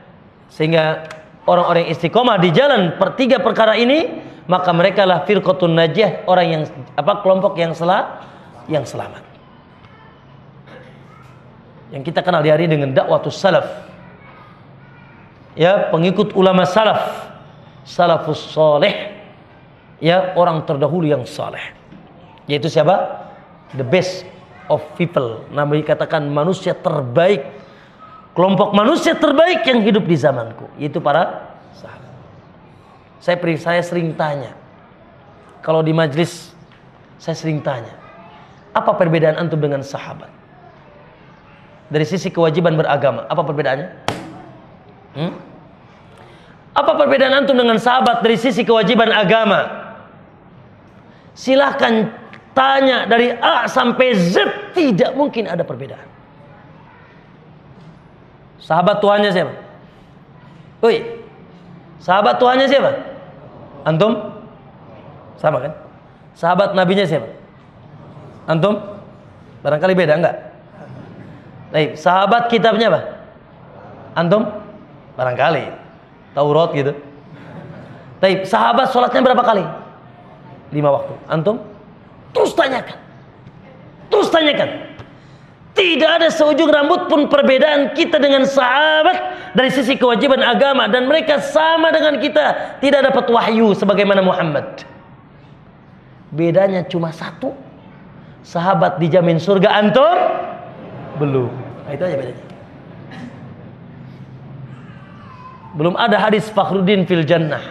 Sehingga orang-orang yang istiqomah di jalan 3 perkara ini, maka mereka lah firqatun najah, orang yang kelompok yang selamat. Yang kita kenal di hari dengan dakwatus salaf. Ya, pengikut ulama salafus saleh. Ya, orang terdahulu yang saleh. Yaitu siapa? The best of people, namanya katakan manusia terbaik, kelompok manusia terbaik yang hidup di zamanku, yaitu para sahabat. Saya sering tanya, kalau di majlis saya sering tanya, apa perbedaan antum dengan sahabat? Dari sisi kewajiban beragama, apa perbedaannya? Apa perbedaan antum dengan sahabat dari sisi kewajiban agama? Silahkan tanya dari A sampai Z, tidak mungkin ada perbedaan. Sahabat Tuhannya siapa? Oi, sahabat Tuhannya siapa? Antum? Sama kan? Sahabat Nabinya siapa? Antum? Barangkali beda enggak? Baik, sahabat kitabnya apa? Antum? Barangkali Taurat gitu. Baik, sahabat sholatnya berapa kali? 5 waktu. Antum? Terus tanyakan. Tidak ada seujung rambut pun perbedaan kita dengan sahabat dari sisi kewajiban agama, dan mereka sama dengan kita, tidak dapat wahyu sebagaimana Muhammad. Bedanya cuma 1. Sahabat dijamin surga, antum belum. Nah, itu aja bedanya. Belum ada hadis Fakhruddin fil jannah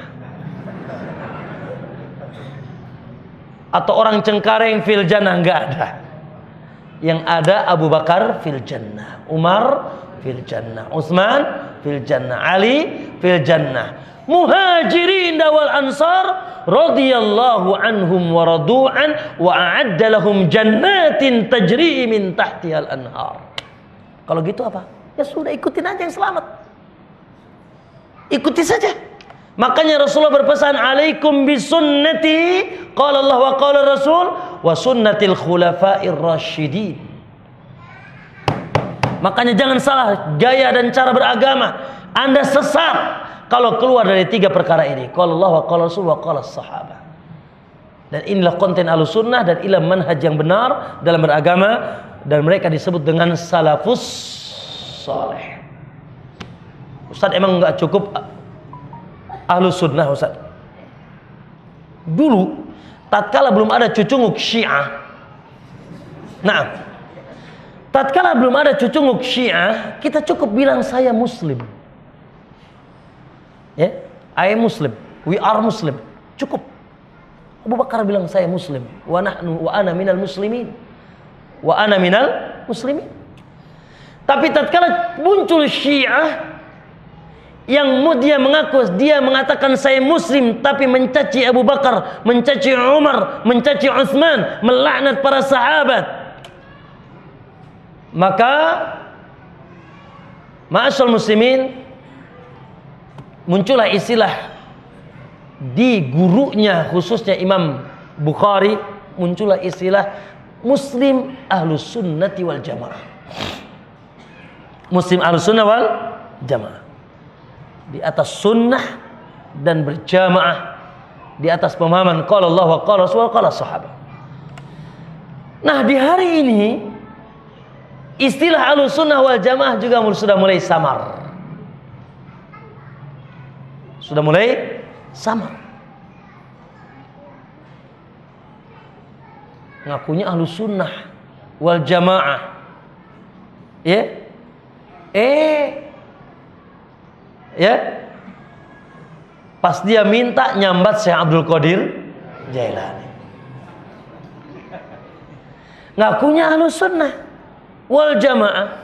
atau orang Cengkareng fil jannah, enggak ada. Yang ada Abu Bakar fil jannah, Umar fil jannah, Utsman fil jannah. Ali fil jannah. Muhajirin wal ansar radhiyallahu anhum wa radu'an wa a'adda lahum jannatin tajri min tahtihal anhar. Kalau gitu apa? Ya sudah, ikutin aja yang selamat. Ikuti saja. Makanya Rasulullah berpesan, alaikum bisunnati, qala Allah wa qala Rasul, wa sunnatil khulafa'ir rasyidin. Makanya jangan salah gaya dan cara beragama. Anda sesat kalau keluar dari 3 perkara ini. Qala Allah wa qala Rasul wa qala sahabat. Dan inilah konten Ahlussunnah dan inilah manhaj yang benar dalam beragama, dan mereka disebut dengan salafus saleh. Ustaz, emang enggak cukup Ahlussunnah Ustaz? Dulu tatkala belum ada cucunguk Syiah. Nah, tatkala belum ada cucunguk Syiah, kita cukup bilang saya Muslim. Ya, I am Muslim, we are Muslim. Cukup. Abu Bakar bilang saya Muslim. Wa ana minal muslimin. Wa ana minal muslimin. Tapi tatkala muncul Syiah yang dia mengaku, dia mengatakan saya Muslim, tapi mencaci Abu Bakar, mencaci Umar, mencaci Utsman, melaknat para sahabat, maka ma'asyal muslimin, muncullah istilah di gurunya, khususnya Imam Bukhari, muncullah istilah Muslim Ahlus Sunnati wal Jamaah. Muslim Ahlus Sunnah wal Jamaah, di atas sunnah dan berjamaah, di atas pemahaman qala Allah wa qala Rasul wa qala sahabat. Nah, di hari ini istilah Ahlus Sunnah wal Jamaah juga sudah mulai samar. Sudah mulai samar. Ngakunya Ahlus Sunnah wal Jamaah. Ya? Ya, pas dia minta nyambat Syekh Abdul Qadir Jailani. Ngakunya Ahlus Sunnah wal Jamaah.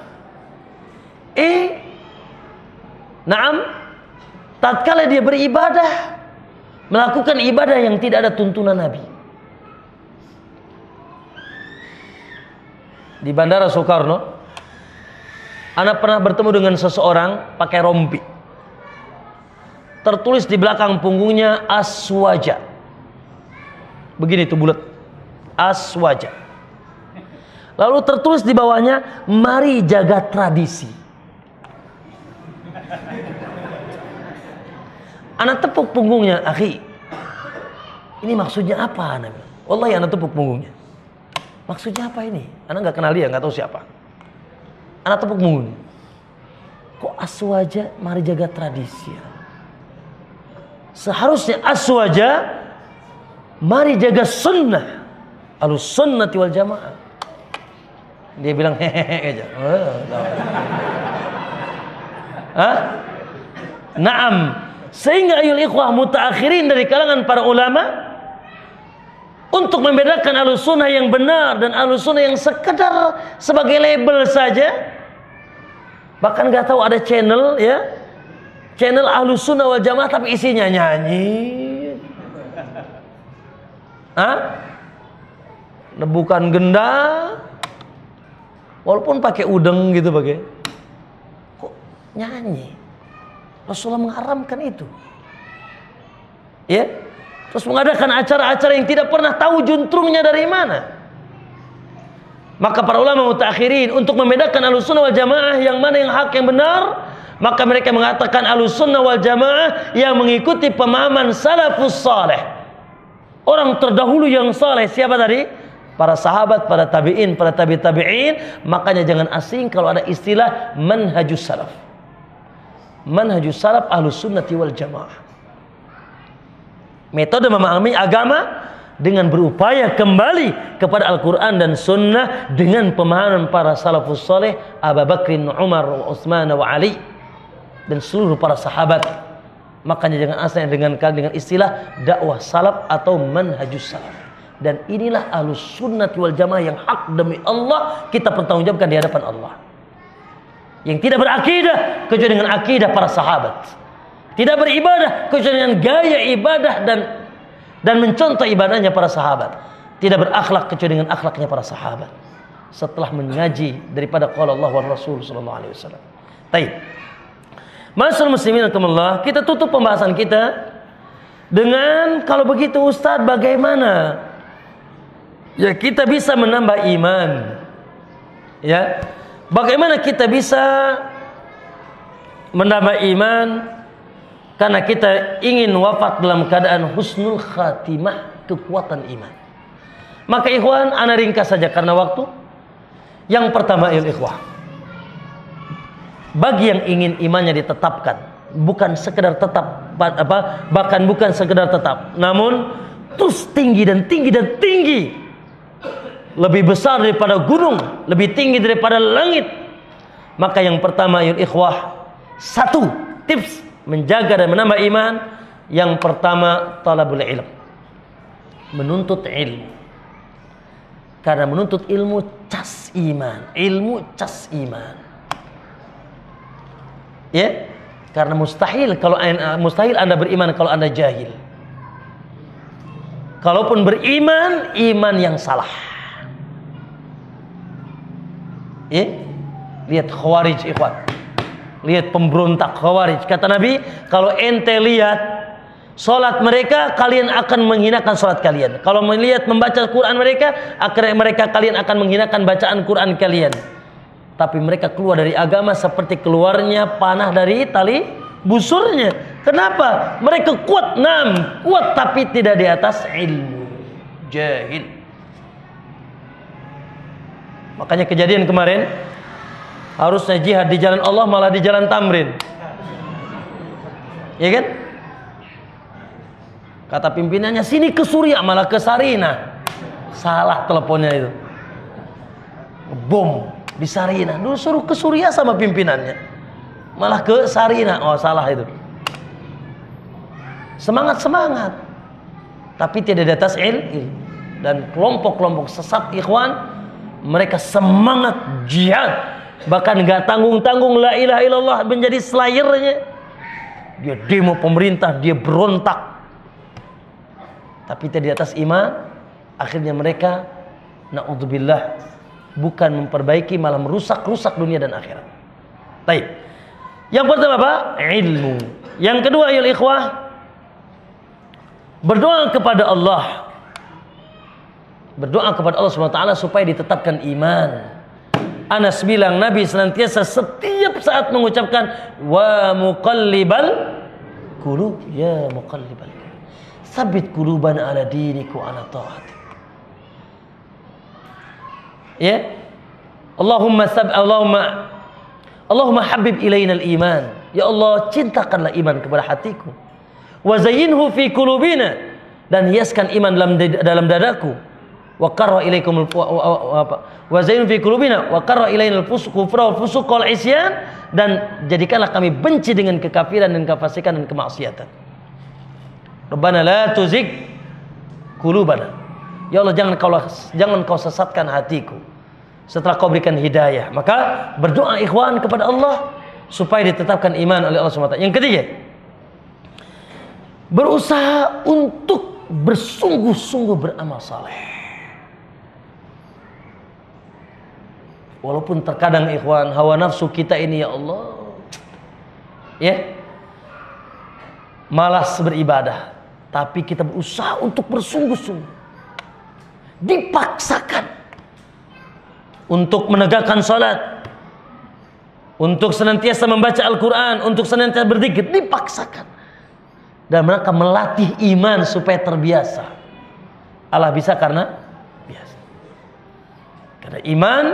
Naam, tatkala dia beribadah, melakukan ibadah yang tidak ada tuntunan Nabi. Di Bandara Soekarno, ana pernah bertemu dengan seseorang pakai rompi. Tertulis di belakang punggungnya Aswaja. Begini tuh bulat. Aswaja. Lalu tertulis di bawahnya, mari jaga tradisi. Anak tepuk punggungnya, akhi. Ini maksudnya apa? Anak bilang, wallahi anak tepuk punggungnya. Maksudnya apa ini? Anak nggak kenal dia, nggak tahu siapa. Anak tepuk punggungnya. Kok Aswaja, mari jaga tradisi ya? Seharusnya Aswaja, mari jaga sunnah, Ahlus Sunnati wal Jamaah. Dia bilang hehehe aja. Naam. Sehingga ayul ikhwah mutaakhirin dari kalangan para ulama, untuk membedakan Ahlus Sunnah yang benar dan Ahlus Sunnah yang sekedar sebagai label saja, bahkan nggak tahu ada channel, ya, channel Ahlus Sunnah wal Jamaah tapi isinya nyanyi, nebukan genda, walaupun pakai udeng gitu, pakai, kok nyanyi? Rasulullah mengharamkan itu, ya. Terus mengadakan acara-acara yang tidak pernah tahu juntrungnya dari mana. Maka para ulama mutaakhirin untuk membedakan Ahlus Sunnah wal Jamaah yang mana yang hak, yang benar, maka mereka mengatakan Ahlus Sunnah wal Jamaah yang mengikuti pemahaman salafus saleh, orang terdahulu yang saleh. Siapa tadi? Para sahabat, para tabi'in, para tabi'in. Makanya jangan asing kalau ada istilah manhajus salaf. Manhajus salaf Ahlus Sunnati wal Jamaah. Metode memahami agama dengan berupaya kembali kepada Al-Quran dan Sunnah dengan pemahaman para salafus saleh, Abu Bakrin, Umar, Utsman, wa Ali, dan seluruh para sahabat. Makanya jangan asing dengan istilah dakwah salaf atau manhajus salaf. Dan inilah Ahlus Sunnati wal Jamaah yang hak demi Allah kita pertanggungjawabkan di hadapan Allah. Yang tidak berakidah kecuali dengan akidah para sahabat. Tidak beribadah kecuali dengan gaya ibadah dan mencontoh ibadahnya para sahabat. Tidak berakhlak kecuali dengan akhlaknya para sahabat. Setelah mengaji daripada qala Allah wa Rasul sallallahu alaihi wasallam. Baik. Ma'asyiral muslimin rahimakumullah, kita tutup pembahasan kita dengan kalau begitu Ustaz bagaimana ya kita bisa menambah iman? Ya. Bagaimana kita bisa menambah iman karena kita ingin wafat dalam keadaan husnul khatimah, kekuatan iman. Maka ikhwan, ana ringkas saja karena waktu. Yang pertama ikhwah, bagi yang ingin imannya ditetapkan, bukan sekedar tetap bahkan bukan sekedar tetap, namun terus tinggi dan tinggi dan tinggi, lebih besar daripada gunung, lebih tinggi daripada langit. Maka yang pertama ikhwah, satu tips menjaga dan menambah iman, yang pertama talabul ilm, menuntut ilmu. Karena menuntut ilmu cas iman, ilmu cas iman. Ya, karena mustahil Anda beriman kalau Anda jahil. Kalaupun beriman, iman yang salah. Ya, lihat Khawarij ikhwan. Lihat pemberontak Khawarij. Kata Nabi, kalau ente lihat salat mereka, kalian akan menghinakan salat kalian. Kalau melihat membaca Quran mereka, kalian akan menghinakan bacaan Quran kalian. Tapi mereka keluar dari agama seperti keluarnya panah dari tali busurnya. Kenapa? Mereka kuat, kuat tapi tidak di atas ilmu. Jahil. Makanya kejadian kemarin, harusnya jihad di jalan Allah malah di jalan Tamrin. Ya kan? Kata pimpinannya, sini ke Suria, malah ke Sarina. Salah teleponnya itu. Bom di Sarina. Dulu suruh ke Suria sama pimpinannya, malah ke Sarina. Oh, salah itu. Semangat, tapi tidak di atas ilmu. Dan kelompok-kelompok sesat ikhwan, mereka semangat jihad, bahkan gak tanggung-tanggung la ilaha illallah menjadi slayernya. Dia demo pemerintah, dia berontak, tapi tidak di atas iman. Akhirnya mereka na'udzubillah bukan memperbaiki, malah merusak dunia dan akhirat. Baik. Yang pertama apa? Ilmu. Yang kedua ya ikhwah, berdoa kepada Allah. Berdoa kepada Allah SWT supaya ditetapkan iman. Anas bilang Nabi senantiasa setiap saat mengucapkan wa muqallibal qulub, ya muqallibal qulub, tsabbit qulubana ala dinik wa ala ta'atik. Ya, Allahumma habib ilainal iman. Ya Allah, cintakanlah iman kepada hatiku. Wa zayyinhu fi qulubina, dan hiaskan iman dalam dadaku. Wa qarra ilaikum wa zayyinhu fi qulubina wa qarra ilainal kufra wal fusuq wal isyan, dan jadikanlah kami benci dengan kekafiran dan kefasikan dan kemaksiatan. Rabbana la tuzigh qulubana. Ya Allah, jangan kau sesatkan hatiku setelah kau berikan hidayah. Maka berdoa ikhwan kepada Allah supaya ditetapkan iman oleh Allah SWT. Yang ketiga, berusaha untuk bersungguh-sungguh beramal saleh. Walaupun terkadang ikhwan, hawa nafsu kita ini ya Allah, ya, malas beribadah, tapi kita berusaha untuk bersungguh-sungguh, dipaksakan untuk menegakkan salat, untuk senantiasa membaca Al-Quran, untuk senantiasa berzikir, dipaksakan dan mereka melatih iman supaya terbiasa. Allah bisa karena biasa. Karena iman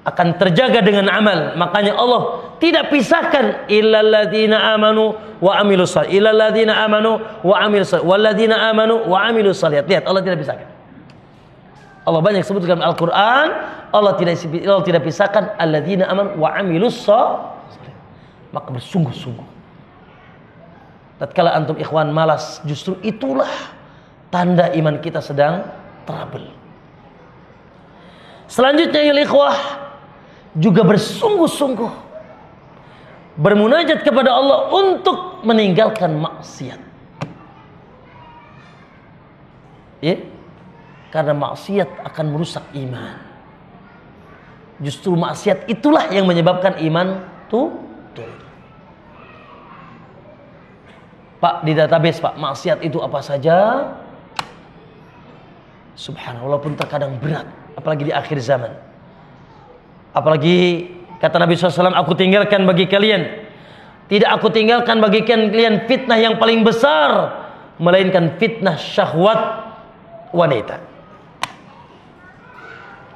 akan terjaga dengan amal. Makanya Allah tidak pisahkan illalladzina amanu wa amilus shalihat. Illalladzina amanu wa amilus shalihat. Walladzina amanu wa amilus shalihat. Lihat, Allah tidak pisahkan. Allah banyak sebut dalam Al-Quran, Allah tidak pisahkan alladzina amanu wa amilus shalihat. Maka bersungguh-sungguh. Tatkala antum ikhwan malas, justru itulah tanda iman kita sedang trouble. Selanjutnya ya ikhwah, juga bersungguh-sungguh bermunajat kepada Allah untuk meninggalkan maksiat. Ya, karena maksiat akan merusak iman. Justru maksiat itulah yang menyebabkan iman turun. Pak, di database Pak, maksiat itu apa saja? Subhanallah, walaupun terkadang berat, apalagi di akhir zaman. Apalagi kata Nabi SAW, aku tinggalkan bagi kalian, tidak aku tinggalkan bagi kalian fitnah yang paling besar, melainkan fitnah syahwat wanita.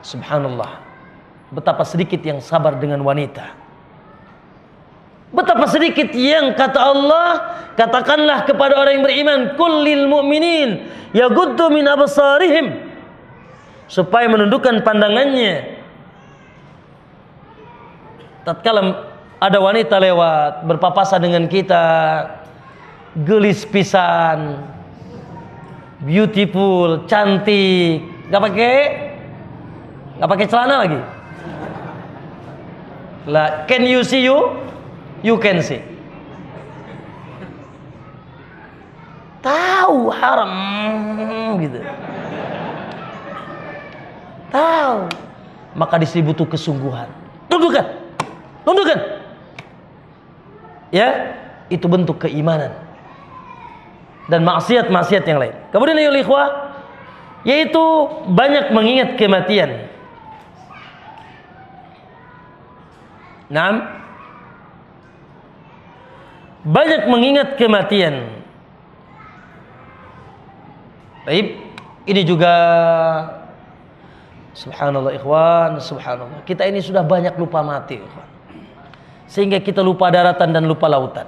Subhanallah, betapa sedikit yang sabar dengan wanita. Betapa sedikit yang kata Allah, katakanlah kepada orang yang beriman, kullil mu'minin yaghuddu min absarihim, supaya menundukkan pandangannya. Tatkala ada wanita lewat berpapasan dengan kita, gelis pisan, beautiful, cantik, nggak pakai celana lagi. Lah, can you see you? You can see. Tahu haram gitu. Tahu. Maka di sini butuh kesungguhan. Tundukkan. Ya, itu bentuk keimanan. Dan maksiat-maksiat yang lain. Kemudian ya ikhwah, yaitu banyak mengingat kematian. Banyak mengingat kematian. Baik, ini juga subhanallah ikhwan, subhanallah. Kita ini sudah banyak lupa mati, ikhwan. Sehingga kita lupa daratan dan lupa lautan.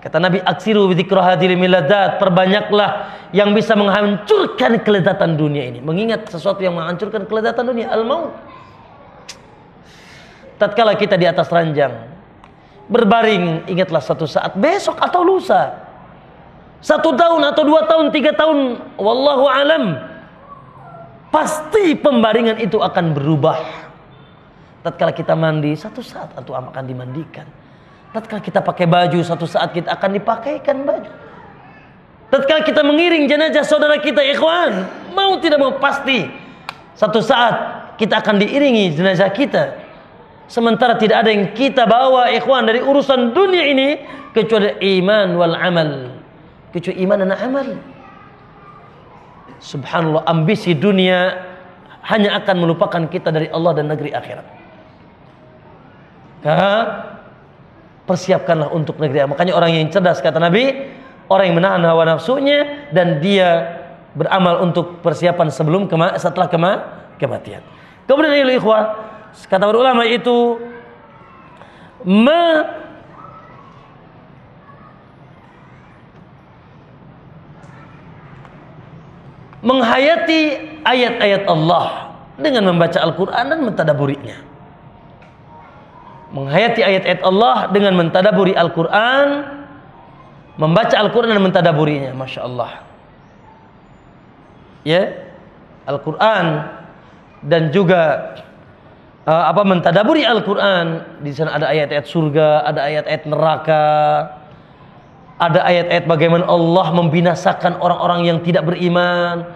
Kata Nabi, aksiru bidzikra hadhil miladat, perbanyaklah yang bisa menghancurkan kelezatan dunia ini. Mengingat sesuatu yang menghancurkan kelezatan dunia, al-maut. Tatkala kita di atas ranjang berbaring, ingatlah satu saat besok atau lusa, 1 tahun atau 2 tahun, 3 tahun, wallahu alam, pasti pembaringan itu akan berubah. Tatkala kita mandi, satu saat atau akan dimandikan. Tatkala kita pakai baju, satu saat kita akan dipakaikan baju. Tatkala kita mengiring jenazah saudara kita, ikhwan, mau tidak mau pasti satu saat kita akan diiringi jenazah kita. Sementara tidak ada yang kita bawa, ikhwan, dari urusan dunia ini kecuali iman wal amal, kecuali iman dan amal. Subhanallah, ambisi dunia hanya akan melupakan kita dari Allah dan negeri akhirat. Persiapkanlah untuk negeri akhirat. Makanya orang yang cerdas, kata Nabi, orang yang menahan hawa nafsunya dan dia beramal untuk persiapan sebelum setelah kematian. Kemudian ya ikhwah, kata para ulama itu menghayati ayat-ayat Allah dengan membaca Al-Quran dan mentadaburinya. Menghayati ayat-ayat Allah dengan mentadaburi Al-Quran, membaca Al-Quran dan mentadaburinya. Masya Allah. Ya, Al-Quran dan juga mentadaburi Al-Quran. Di sana ada ayat-ayat surga, ada ayat-ayat neraka, ada ayat-ayat bagaimana Allah membinasakan orang-orang yang tidak beriman,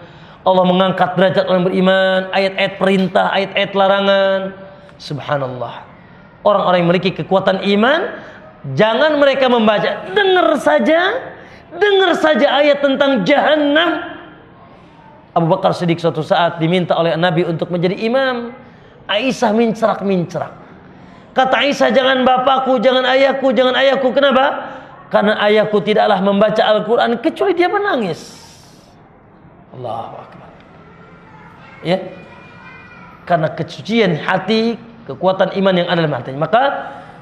Allah mengangkat derajat orang beriman, ayat-ayat perintah, ayat-ayat larangan. Subhanallah. Orang-orang yang memiliki kekuatan iman, jangan mereka membaca, dengar saja ayat tentang Jahannam. Abu Bakar Siddiq suatu saat diminta oleh Nabi untuk menjadi imam. Aisyah mincrak. Kata Aisyah, jangan bapakku, jangan ayahku. Kenapa? Karena ayahku tidaklah membaca Al-Quran kecuali dia menangis. Allahu Akbar. Ya, karena kesucian hati, kekuatan iman yang ada dalam hatinya. Maka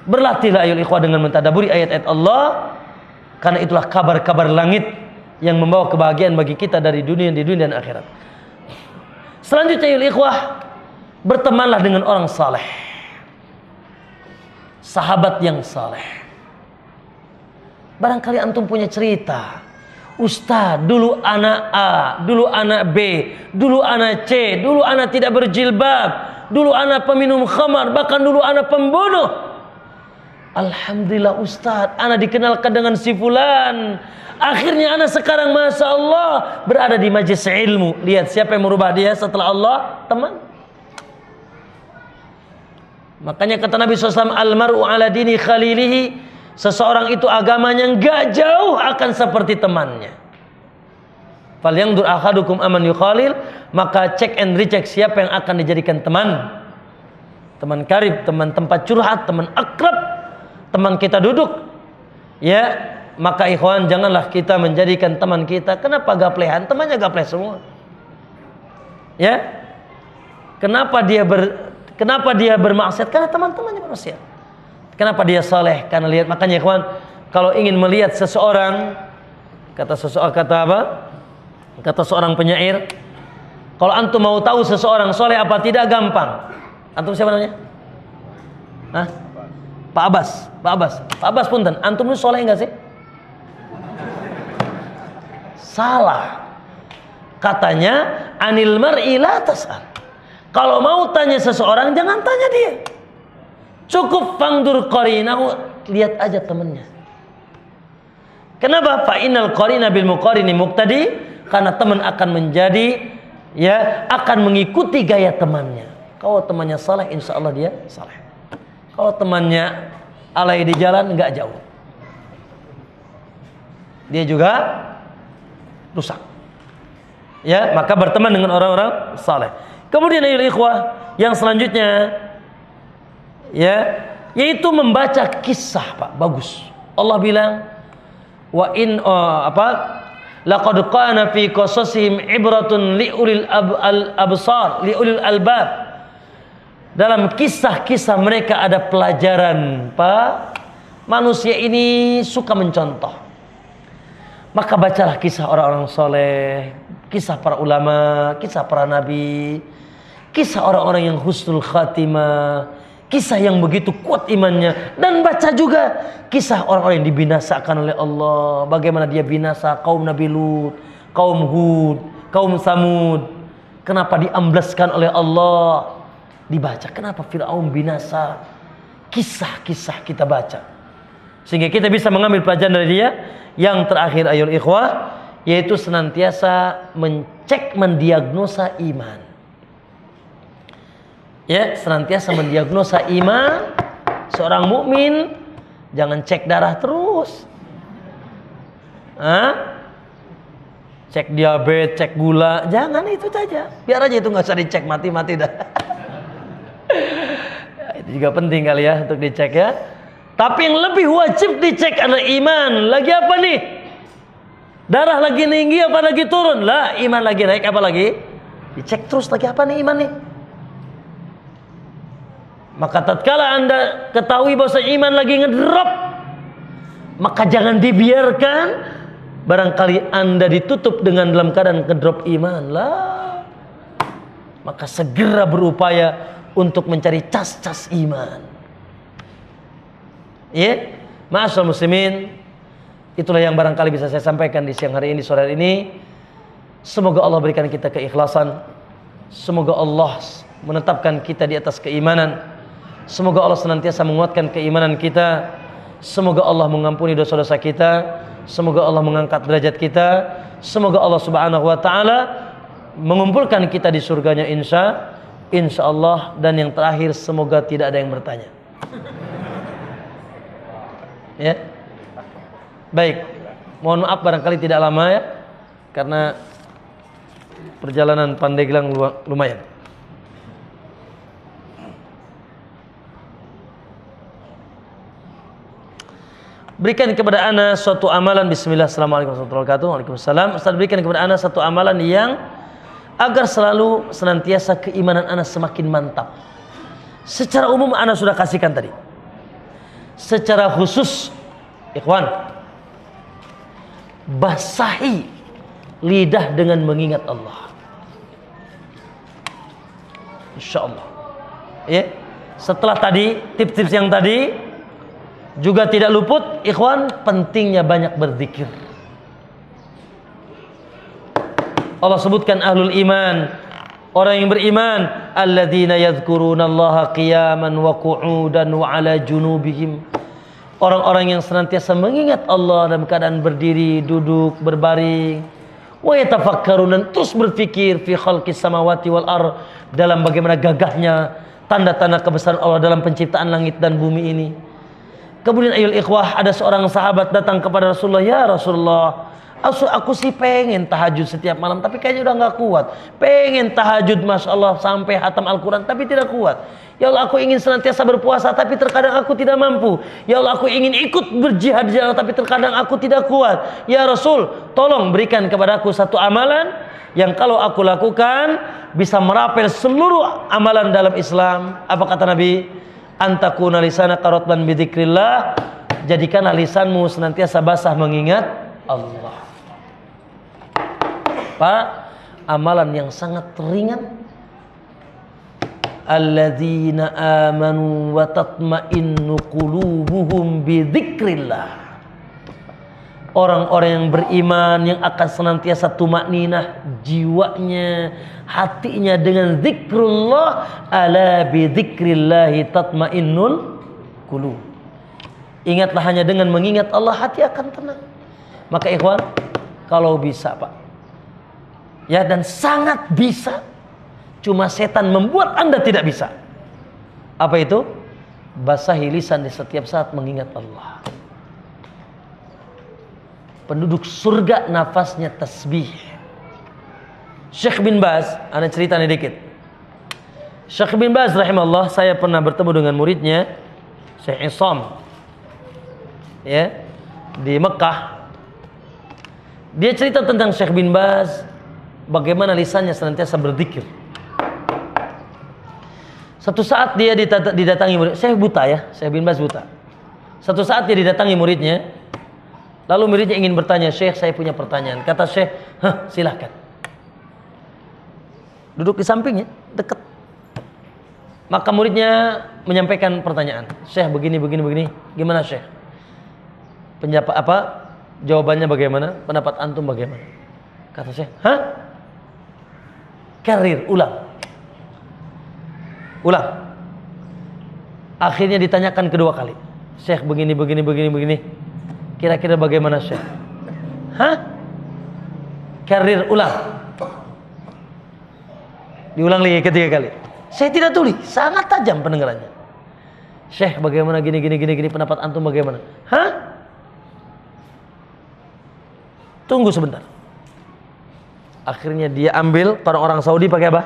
berlatihlah ayol ikhwah dengan mentadaburi ayat-ayat Allah, karena itulah kabar-kabar langit yang membawa kebahagiaan bagi kita di dunia dan akhirat. Selanjutnya ayol ikhwah, bertemanlah dengan orang saleh, sahabat yang saleh. Barangkali antum punya cerita, Ustaz, dulu anak A, dulu anak B, dulu anak C, dulu anak tidak berjilbab, dulu anak peminum khamar, bahkan dulu anak pembunuh. Alhamdulillah Ustaz, ana dikenalkan dengan si fulan. Akhirnya ana sekarang Masya Allah berada di majelis ilmu. Lihat siapa yang merubah dia setelah Allah? Teman. Makanya kata Nabi SAW, Al-mar'u ala dini khalilihi. Seseorang itu agamanya gak jauh akan seperti temannya. Fal yandur ahadukum aman yukhalil. Maka cek and recheck siapa yang akan dijadikan teman. Teman karib, teman tempat curhat, teman akrab, teman kita duduk. Ya, maka ikhwan janganlah kita menjadikan teman kita. Kenapa gaplehan? Temannya gapleh semua. Ya. Kenapa dia bermaksiat? Karena teman-temannya bermaksiat. Kenapa dia saleh? Karena lihat. Makanya ikhwan, kalau ingin melihat seseorang, kata seorang penyair, kalau antum mau tahu seseorang soleh apa tidak, gampang. Antum siapa namanya? Hah? Pak Abbas punten. Antum ini soleh enggak sih? Salah. Katanya anil mar'i la tas'al. Kalau mau tanya seseorang jangan tanya dia. Cukup fangdur qarinahu, lihat aja temannya. Kenapa? Fa innal qarina bil muqarini muqtadi. Karena teman akan menjadi, ya, akan mengikuti gaya temannya. Kalau temannya saleh, insya Allah dia saleh. Kalau temannya alay di jalan, nggak jauh, dia juga rusak. Ya, maka berteman dengan orang-orang saleh. Kemudian ayol ikhwah, yang selanjutnya, ya, yaitu membaca kisah, Pak. Bagus. Allah bilang, wa in laqad qana fi qasasihim ibratun liulil absar, liulil albab. Dalam kisah-kisah mereka ada pelajaran, Pak. Manusia ini suka mencontoh. Maka bacalah kisah orang-orang soleh, kisah para ulama, kisah para nabi, kisah orang-orang yang husnul khatimah, kisah yang begitu kuat imannya. Dan baca juga kisah orang-orang yang dibinasakan oleh Allah. Bagaimana dia binasa kaum Nabi Lut, kaum Hud, kaum Samud. Kenapa diamblaskan oleh Allah? Dibaca. Kenapa Fir'aun binasa? Kisah-kisah kita baca, sehingga kita bisa mengambil pelajaran dari dia. Yang terakhir ayol ikhwah, yaitu senantiasa mendiagnosa iman. Ya, senantiasa mendiagnosa iman seorang mukmin. Jangan cek darah terus. Cek diabetes, cek gula, jangan itu saja. Biar aja itu nggak usah dicek, mati-mati dah. Itu juga penting kali ya untuk dicek ya. Tapi yang lebih wajib dicek adalah iman. Lagi apa nih? Darah lagi tinggi apa lagi turun? Lah, iman lagi naik apa lagi? Dicek terus, lagi apa nih iman nih? Maka tatkala Anda ketahui bahwa iman lagi ngedrop, maka jangan dibiarkan barangkali Anda ditutup dengan dalam keadaan ngedrop iman. Lah, maka segera berupaya untuk mencari cas-cas iman. Ya, ma'asyiral muslimin, itulah yang barangkali bisa saya sampaikan di siang hari ini, sore hari ini. Semoga Allah berikan kita keikhlasan. Semoga Allah menetapkan kita di atas keimanan. Semoga Allah senantiasa menguatkan keimanan kita. Semoga Allah mengampuni dosa-dosa kita. Semoga Allah mengangkat derajat kita. Semoga Allah Subhanahu wa taala mengumpulkan kita di surganya insya Allah. Dan yang terakhir, semoga tidak ada yang bertanya. Ya. Baik. Mohon maaf barangkali tidak lama ya, karena perjalanan Pandeglang lumayan. Berikan kepada ana suatu amalan. Bismillah. Assalamualaikum warahmatullahi wabarakatuh. Waalaikumsalam. Ustaz, berikan kepada ana satu amalan yang agar selalu senantiasa keimanan ana semakin mantap. Secara umum ana sudah kasihkan tadi. Secara khusus, ikhwan, basahi lidah dengan mengingat Allah. InsyaAllah. Ya. Setelah tadi, tips-tips yang tadi, juga tidak luput, ikhwan, pentingnya banyak berzikir. Allah sebutkan ahlul iman, orang yang beriman, alladzina yadhkurunallaha qiyaman wa qu'udan wa ala junubihim Orang-orang yang senantiasa mengingat Allah dalam keadaan berdiri, duduk, berbaring. Wa yatafakkarun, dan terus berfikir fi khalqis samawati wal ard, dalam bagaimana gagahnya tanda-tanda kebesaran Allah dalam penciptaan langit dan bumi ini. Kemudian ayul ikhwah, ada seorang sahabat datang kepada Rasulullah, ya Rasulullah, aku sih pengen tahajud setiap malam, tapi kayaknya udah nggak kuat. Pengen tahajud, masya Allah, sampai hatam Al-Quran, tapi tidak kuat. Ya Allah, aku ingin senantiasa berpuasa, tapi terkadang aku tidak mampu. Ya Allah, aku ingin ikut berjihad, tapi terkadang aku tidak kuat. Ya Rasul, tolong berikan kepadaku satu amalan yang kalau aku lakukan bisa merapel seluruh amalan dalam Islam. Apa kata Nabi? Antakuna lisana karotban bidzikrillah, jadikanlah lisanmu senantiasa basah mengingat Allah. Pak, amalan yang sangat ringan. Alladzina amanu wa tatma'innu qulubuhum bidzikrillah. Orang-orang yang beriman yang akan senantiasa tumakninah jiwanya, hatinya dengan zikrullah. Ala bidzikrillahi tatma'innul qulub. Ingatlah, hanya dengan mengingat Allah hati akan tenang. Maka ikhwan, kalau bisa Pak, ya, dan sangat bisa, cuma setan membuat Anda tidak bisa. Apa itu? Basahi lisan di setiap saat mengingat Allah. Penduduk surga nafasnya tasbih. Syekh bin Baz, ana cerita nih dikit. Syekh bin Baz rahimahullah, saya pernah bertemu dengan muridnya Syekh Isam, ya, di Mekah. Dia cerita tentang Syekh bin Baz, bagaimana lisannya senantiasa berzikir. Satu saat dia didatangi murid, Syekh buta ya, Syekh bin Baz buta. Satu saat dia didatangi muridnya, lalu muridnya ingin bertanya, Syekh, saya punya pertanyaan. Kata Syekh, silahkan. Duduk di sampingnya, dekat. Maka muridnya menyampaikan pertanyaan, Syekh begini. Gimana Syekh? Jawabannya bagaimana? Pendapat antum bagaimana? Kata Syekh, karir, ulang. Akhirnya ditanyakan kedua kali, Syekh begini. Kira-kira bagaimana Syekh? Karir, ulang. Diulang lagi ketiga kali. Saya tidak tuli, sangat tajam pendengarannya. Syekh bagaimana gini, pendapat antum bagaimana? Tunggu sebentar. Akhirnya dia ambil, orang-orang Saudi pakai apa?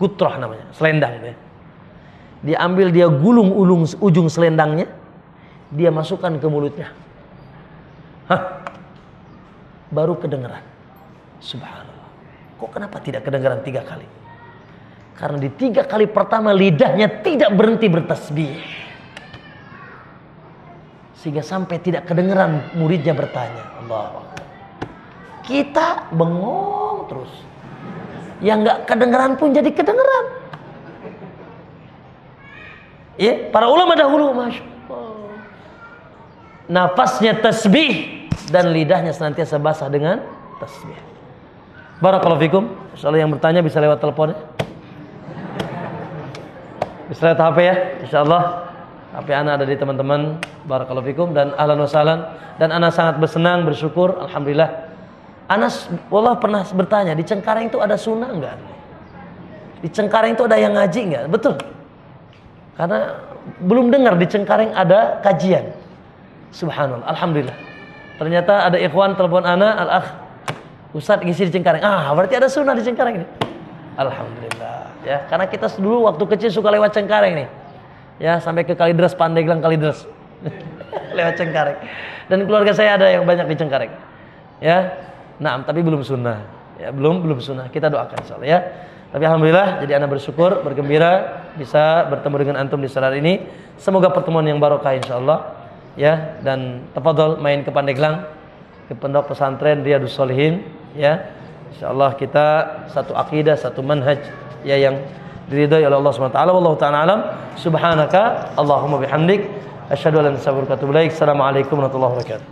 Kutroh namanya, selendang ya. Dia ambil, dia gulung ujung selendangnya, dia masukkan ke mulutnya. Baru kedengeran. Subhanallah. Kok kenapa tidak kedengeran 3 kali? Karena di 3 kali pertama lidahnya tidak berhenti bertasbih, sehingga sampai tidak kedengeran. Muridnya bertanya, Allah, kita bengong terus, yang nggak kedengeran pun jadi kedengeran. Ya, para ulama dahulu, masya Allah, nafasnya tasbih dan lidahnya senantiasa basah dengan tasbih. Barakallahu fikum. Insyaallah yang bertanya bisa lewat telepon ya. Bisa lewat HP ya, insyaallah. HP ana ada di teman-teman. Barakallahu fikum dan ahlan wa sahlan. Dan ana sangat bersenang, bersyukur, alhamdulillah. Ana wallah pernah bertanya, di Cengkareng itu ada sunnah enggak? Di Cengkareng itu ada yang ngaji enggak? Betul. Karena belum dengar di Cengkareng ada kajian. Subhanallah, alhamdulillah. Ternyata ada ikhwan telepon ana, al-akh, Ustaz ngisi di Cengkareng. Berarti ada sunnah di Cengkareng ini. Alhamdulillah. Ya, karena kita dulu waktu kecil suka lewat Cengkareng nih. Ya, sampai ke Kalideres, Pandeglang, Kalideres. Lewat Cengkareng. Dan keluarga saya ada yang banyak di Cengkareng. Ya. Nah, tapi belum sunnah. Ya, belum sunnah. Kita doakan insyaallah ya. Tapi alhamdulillah, jadi ana bersyukur, bergembira bisa bertemu dengan antum di sore hari ini. Semoga pertemuan yang barokah insyaallah. Ya, dan tafadhol main ke Pandeglang, ke pondok pesantren Riyadhus Shalihin ya. Insyaallah kita satu akidah, satu manhaj ya yang diridhai oleh Allah Subhanahu wa taala. Wallahu ta'ala alam. Subhanaka Allahumma bihamdik asyhadu an la ilaha illa anta astaghfiruka wa atubu ilaik. Assalamualaikum warahmatullahi wabarakatuh.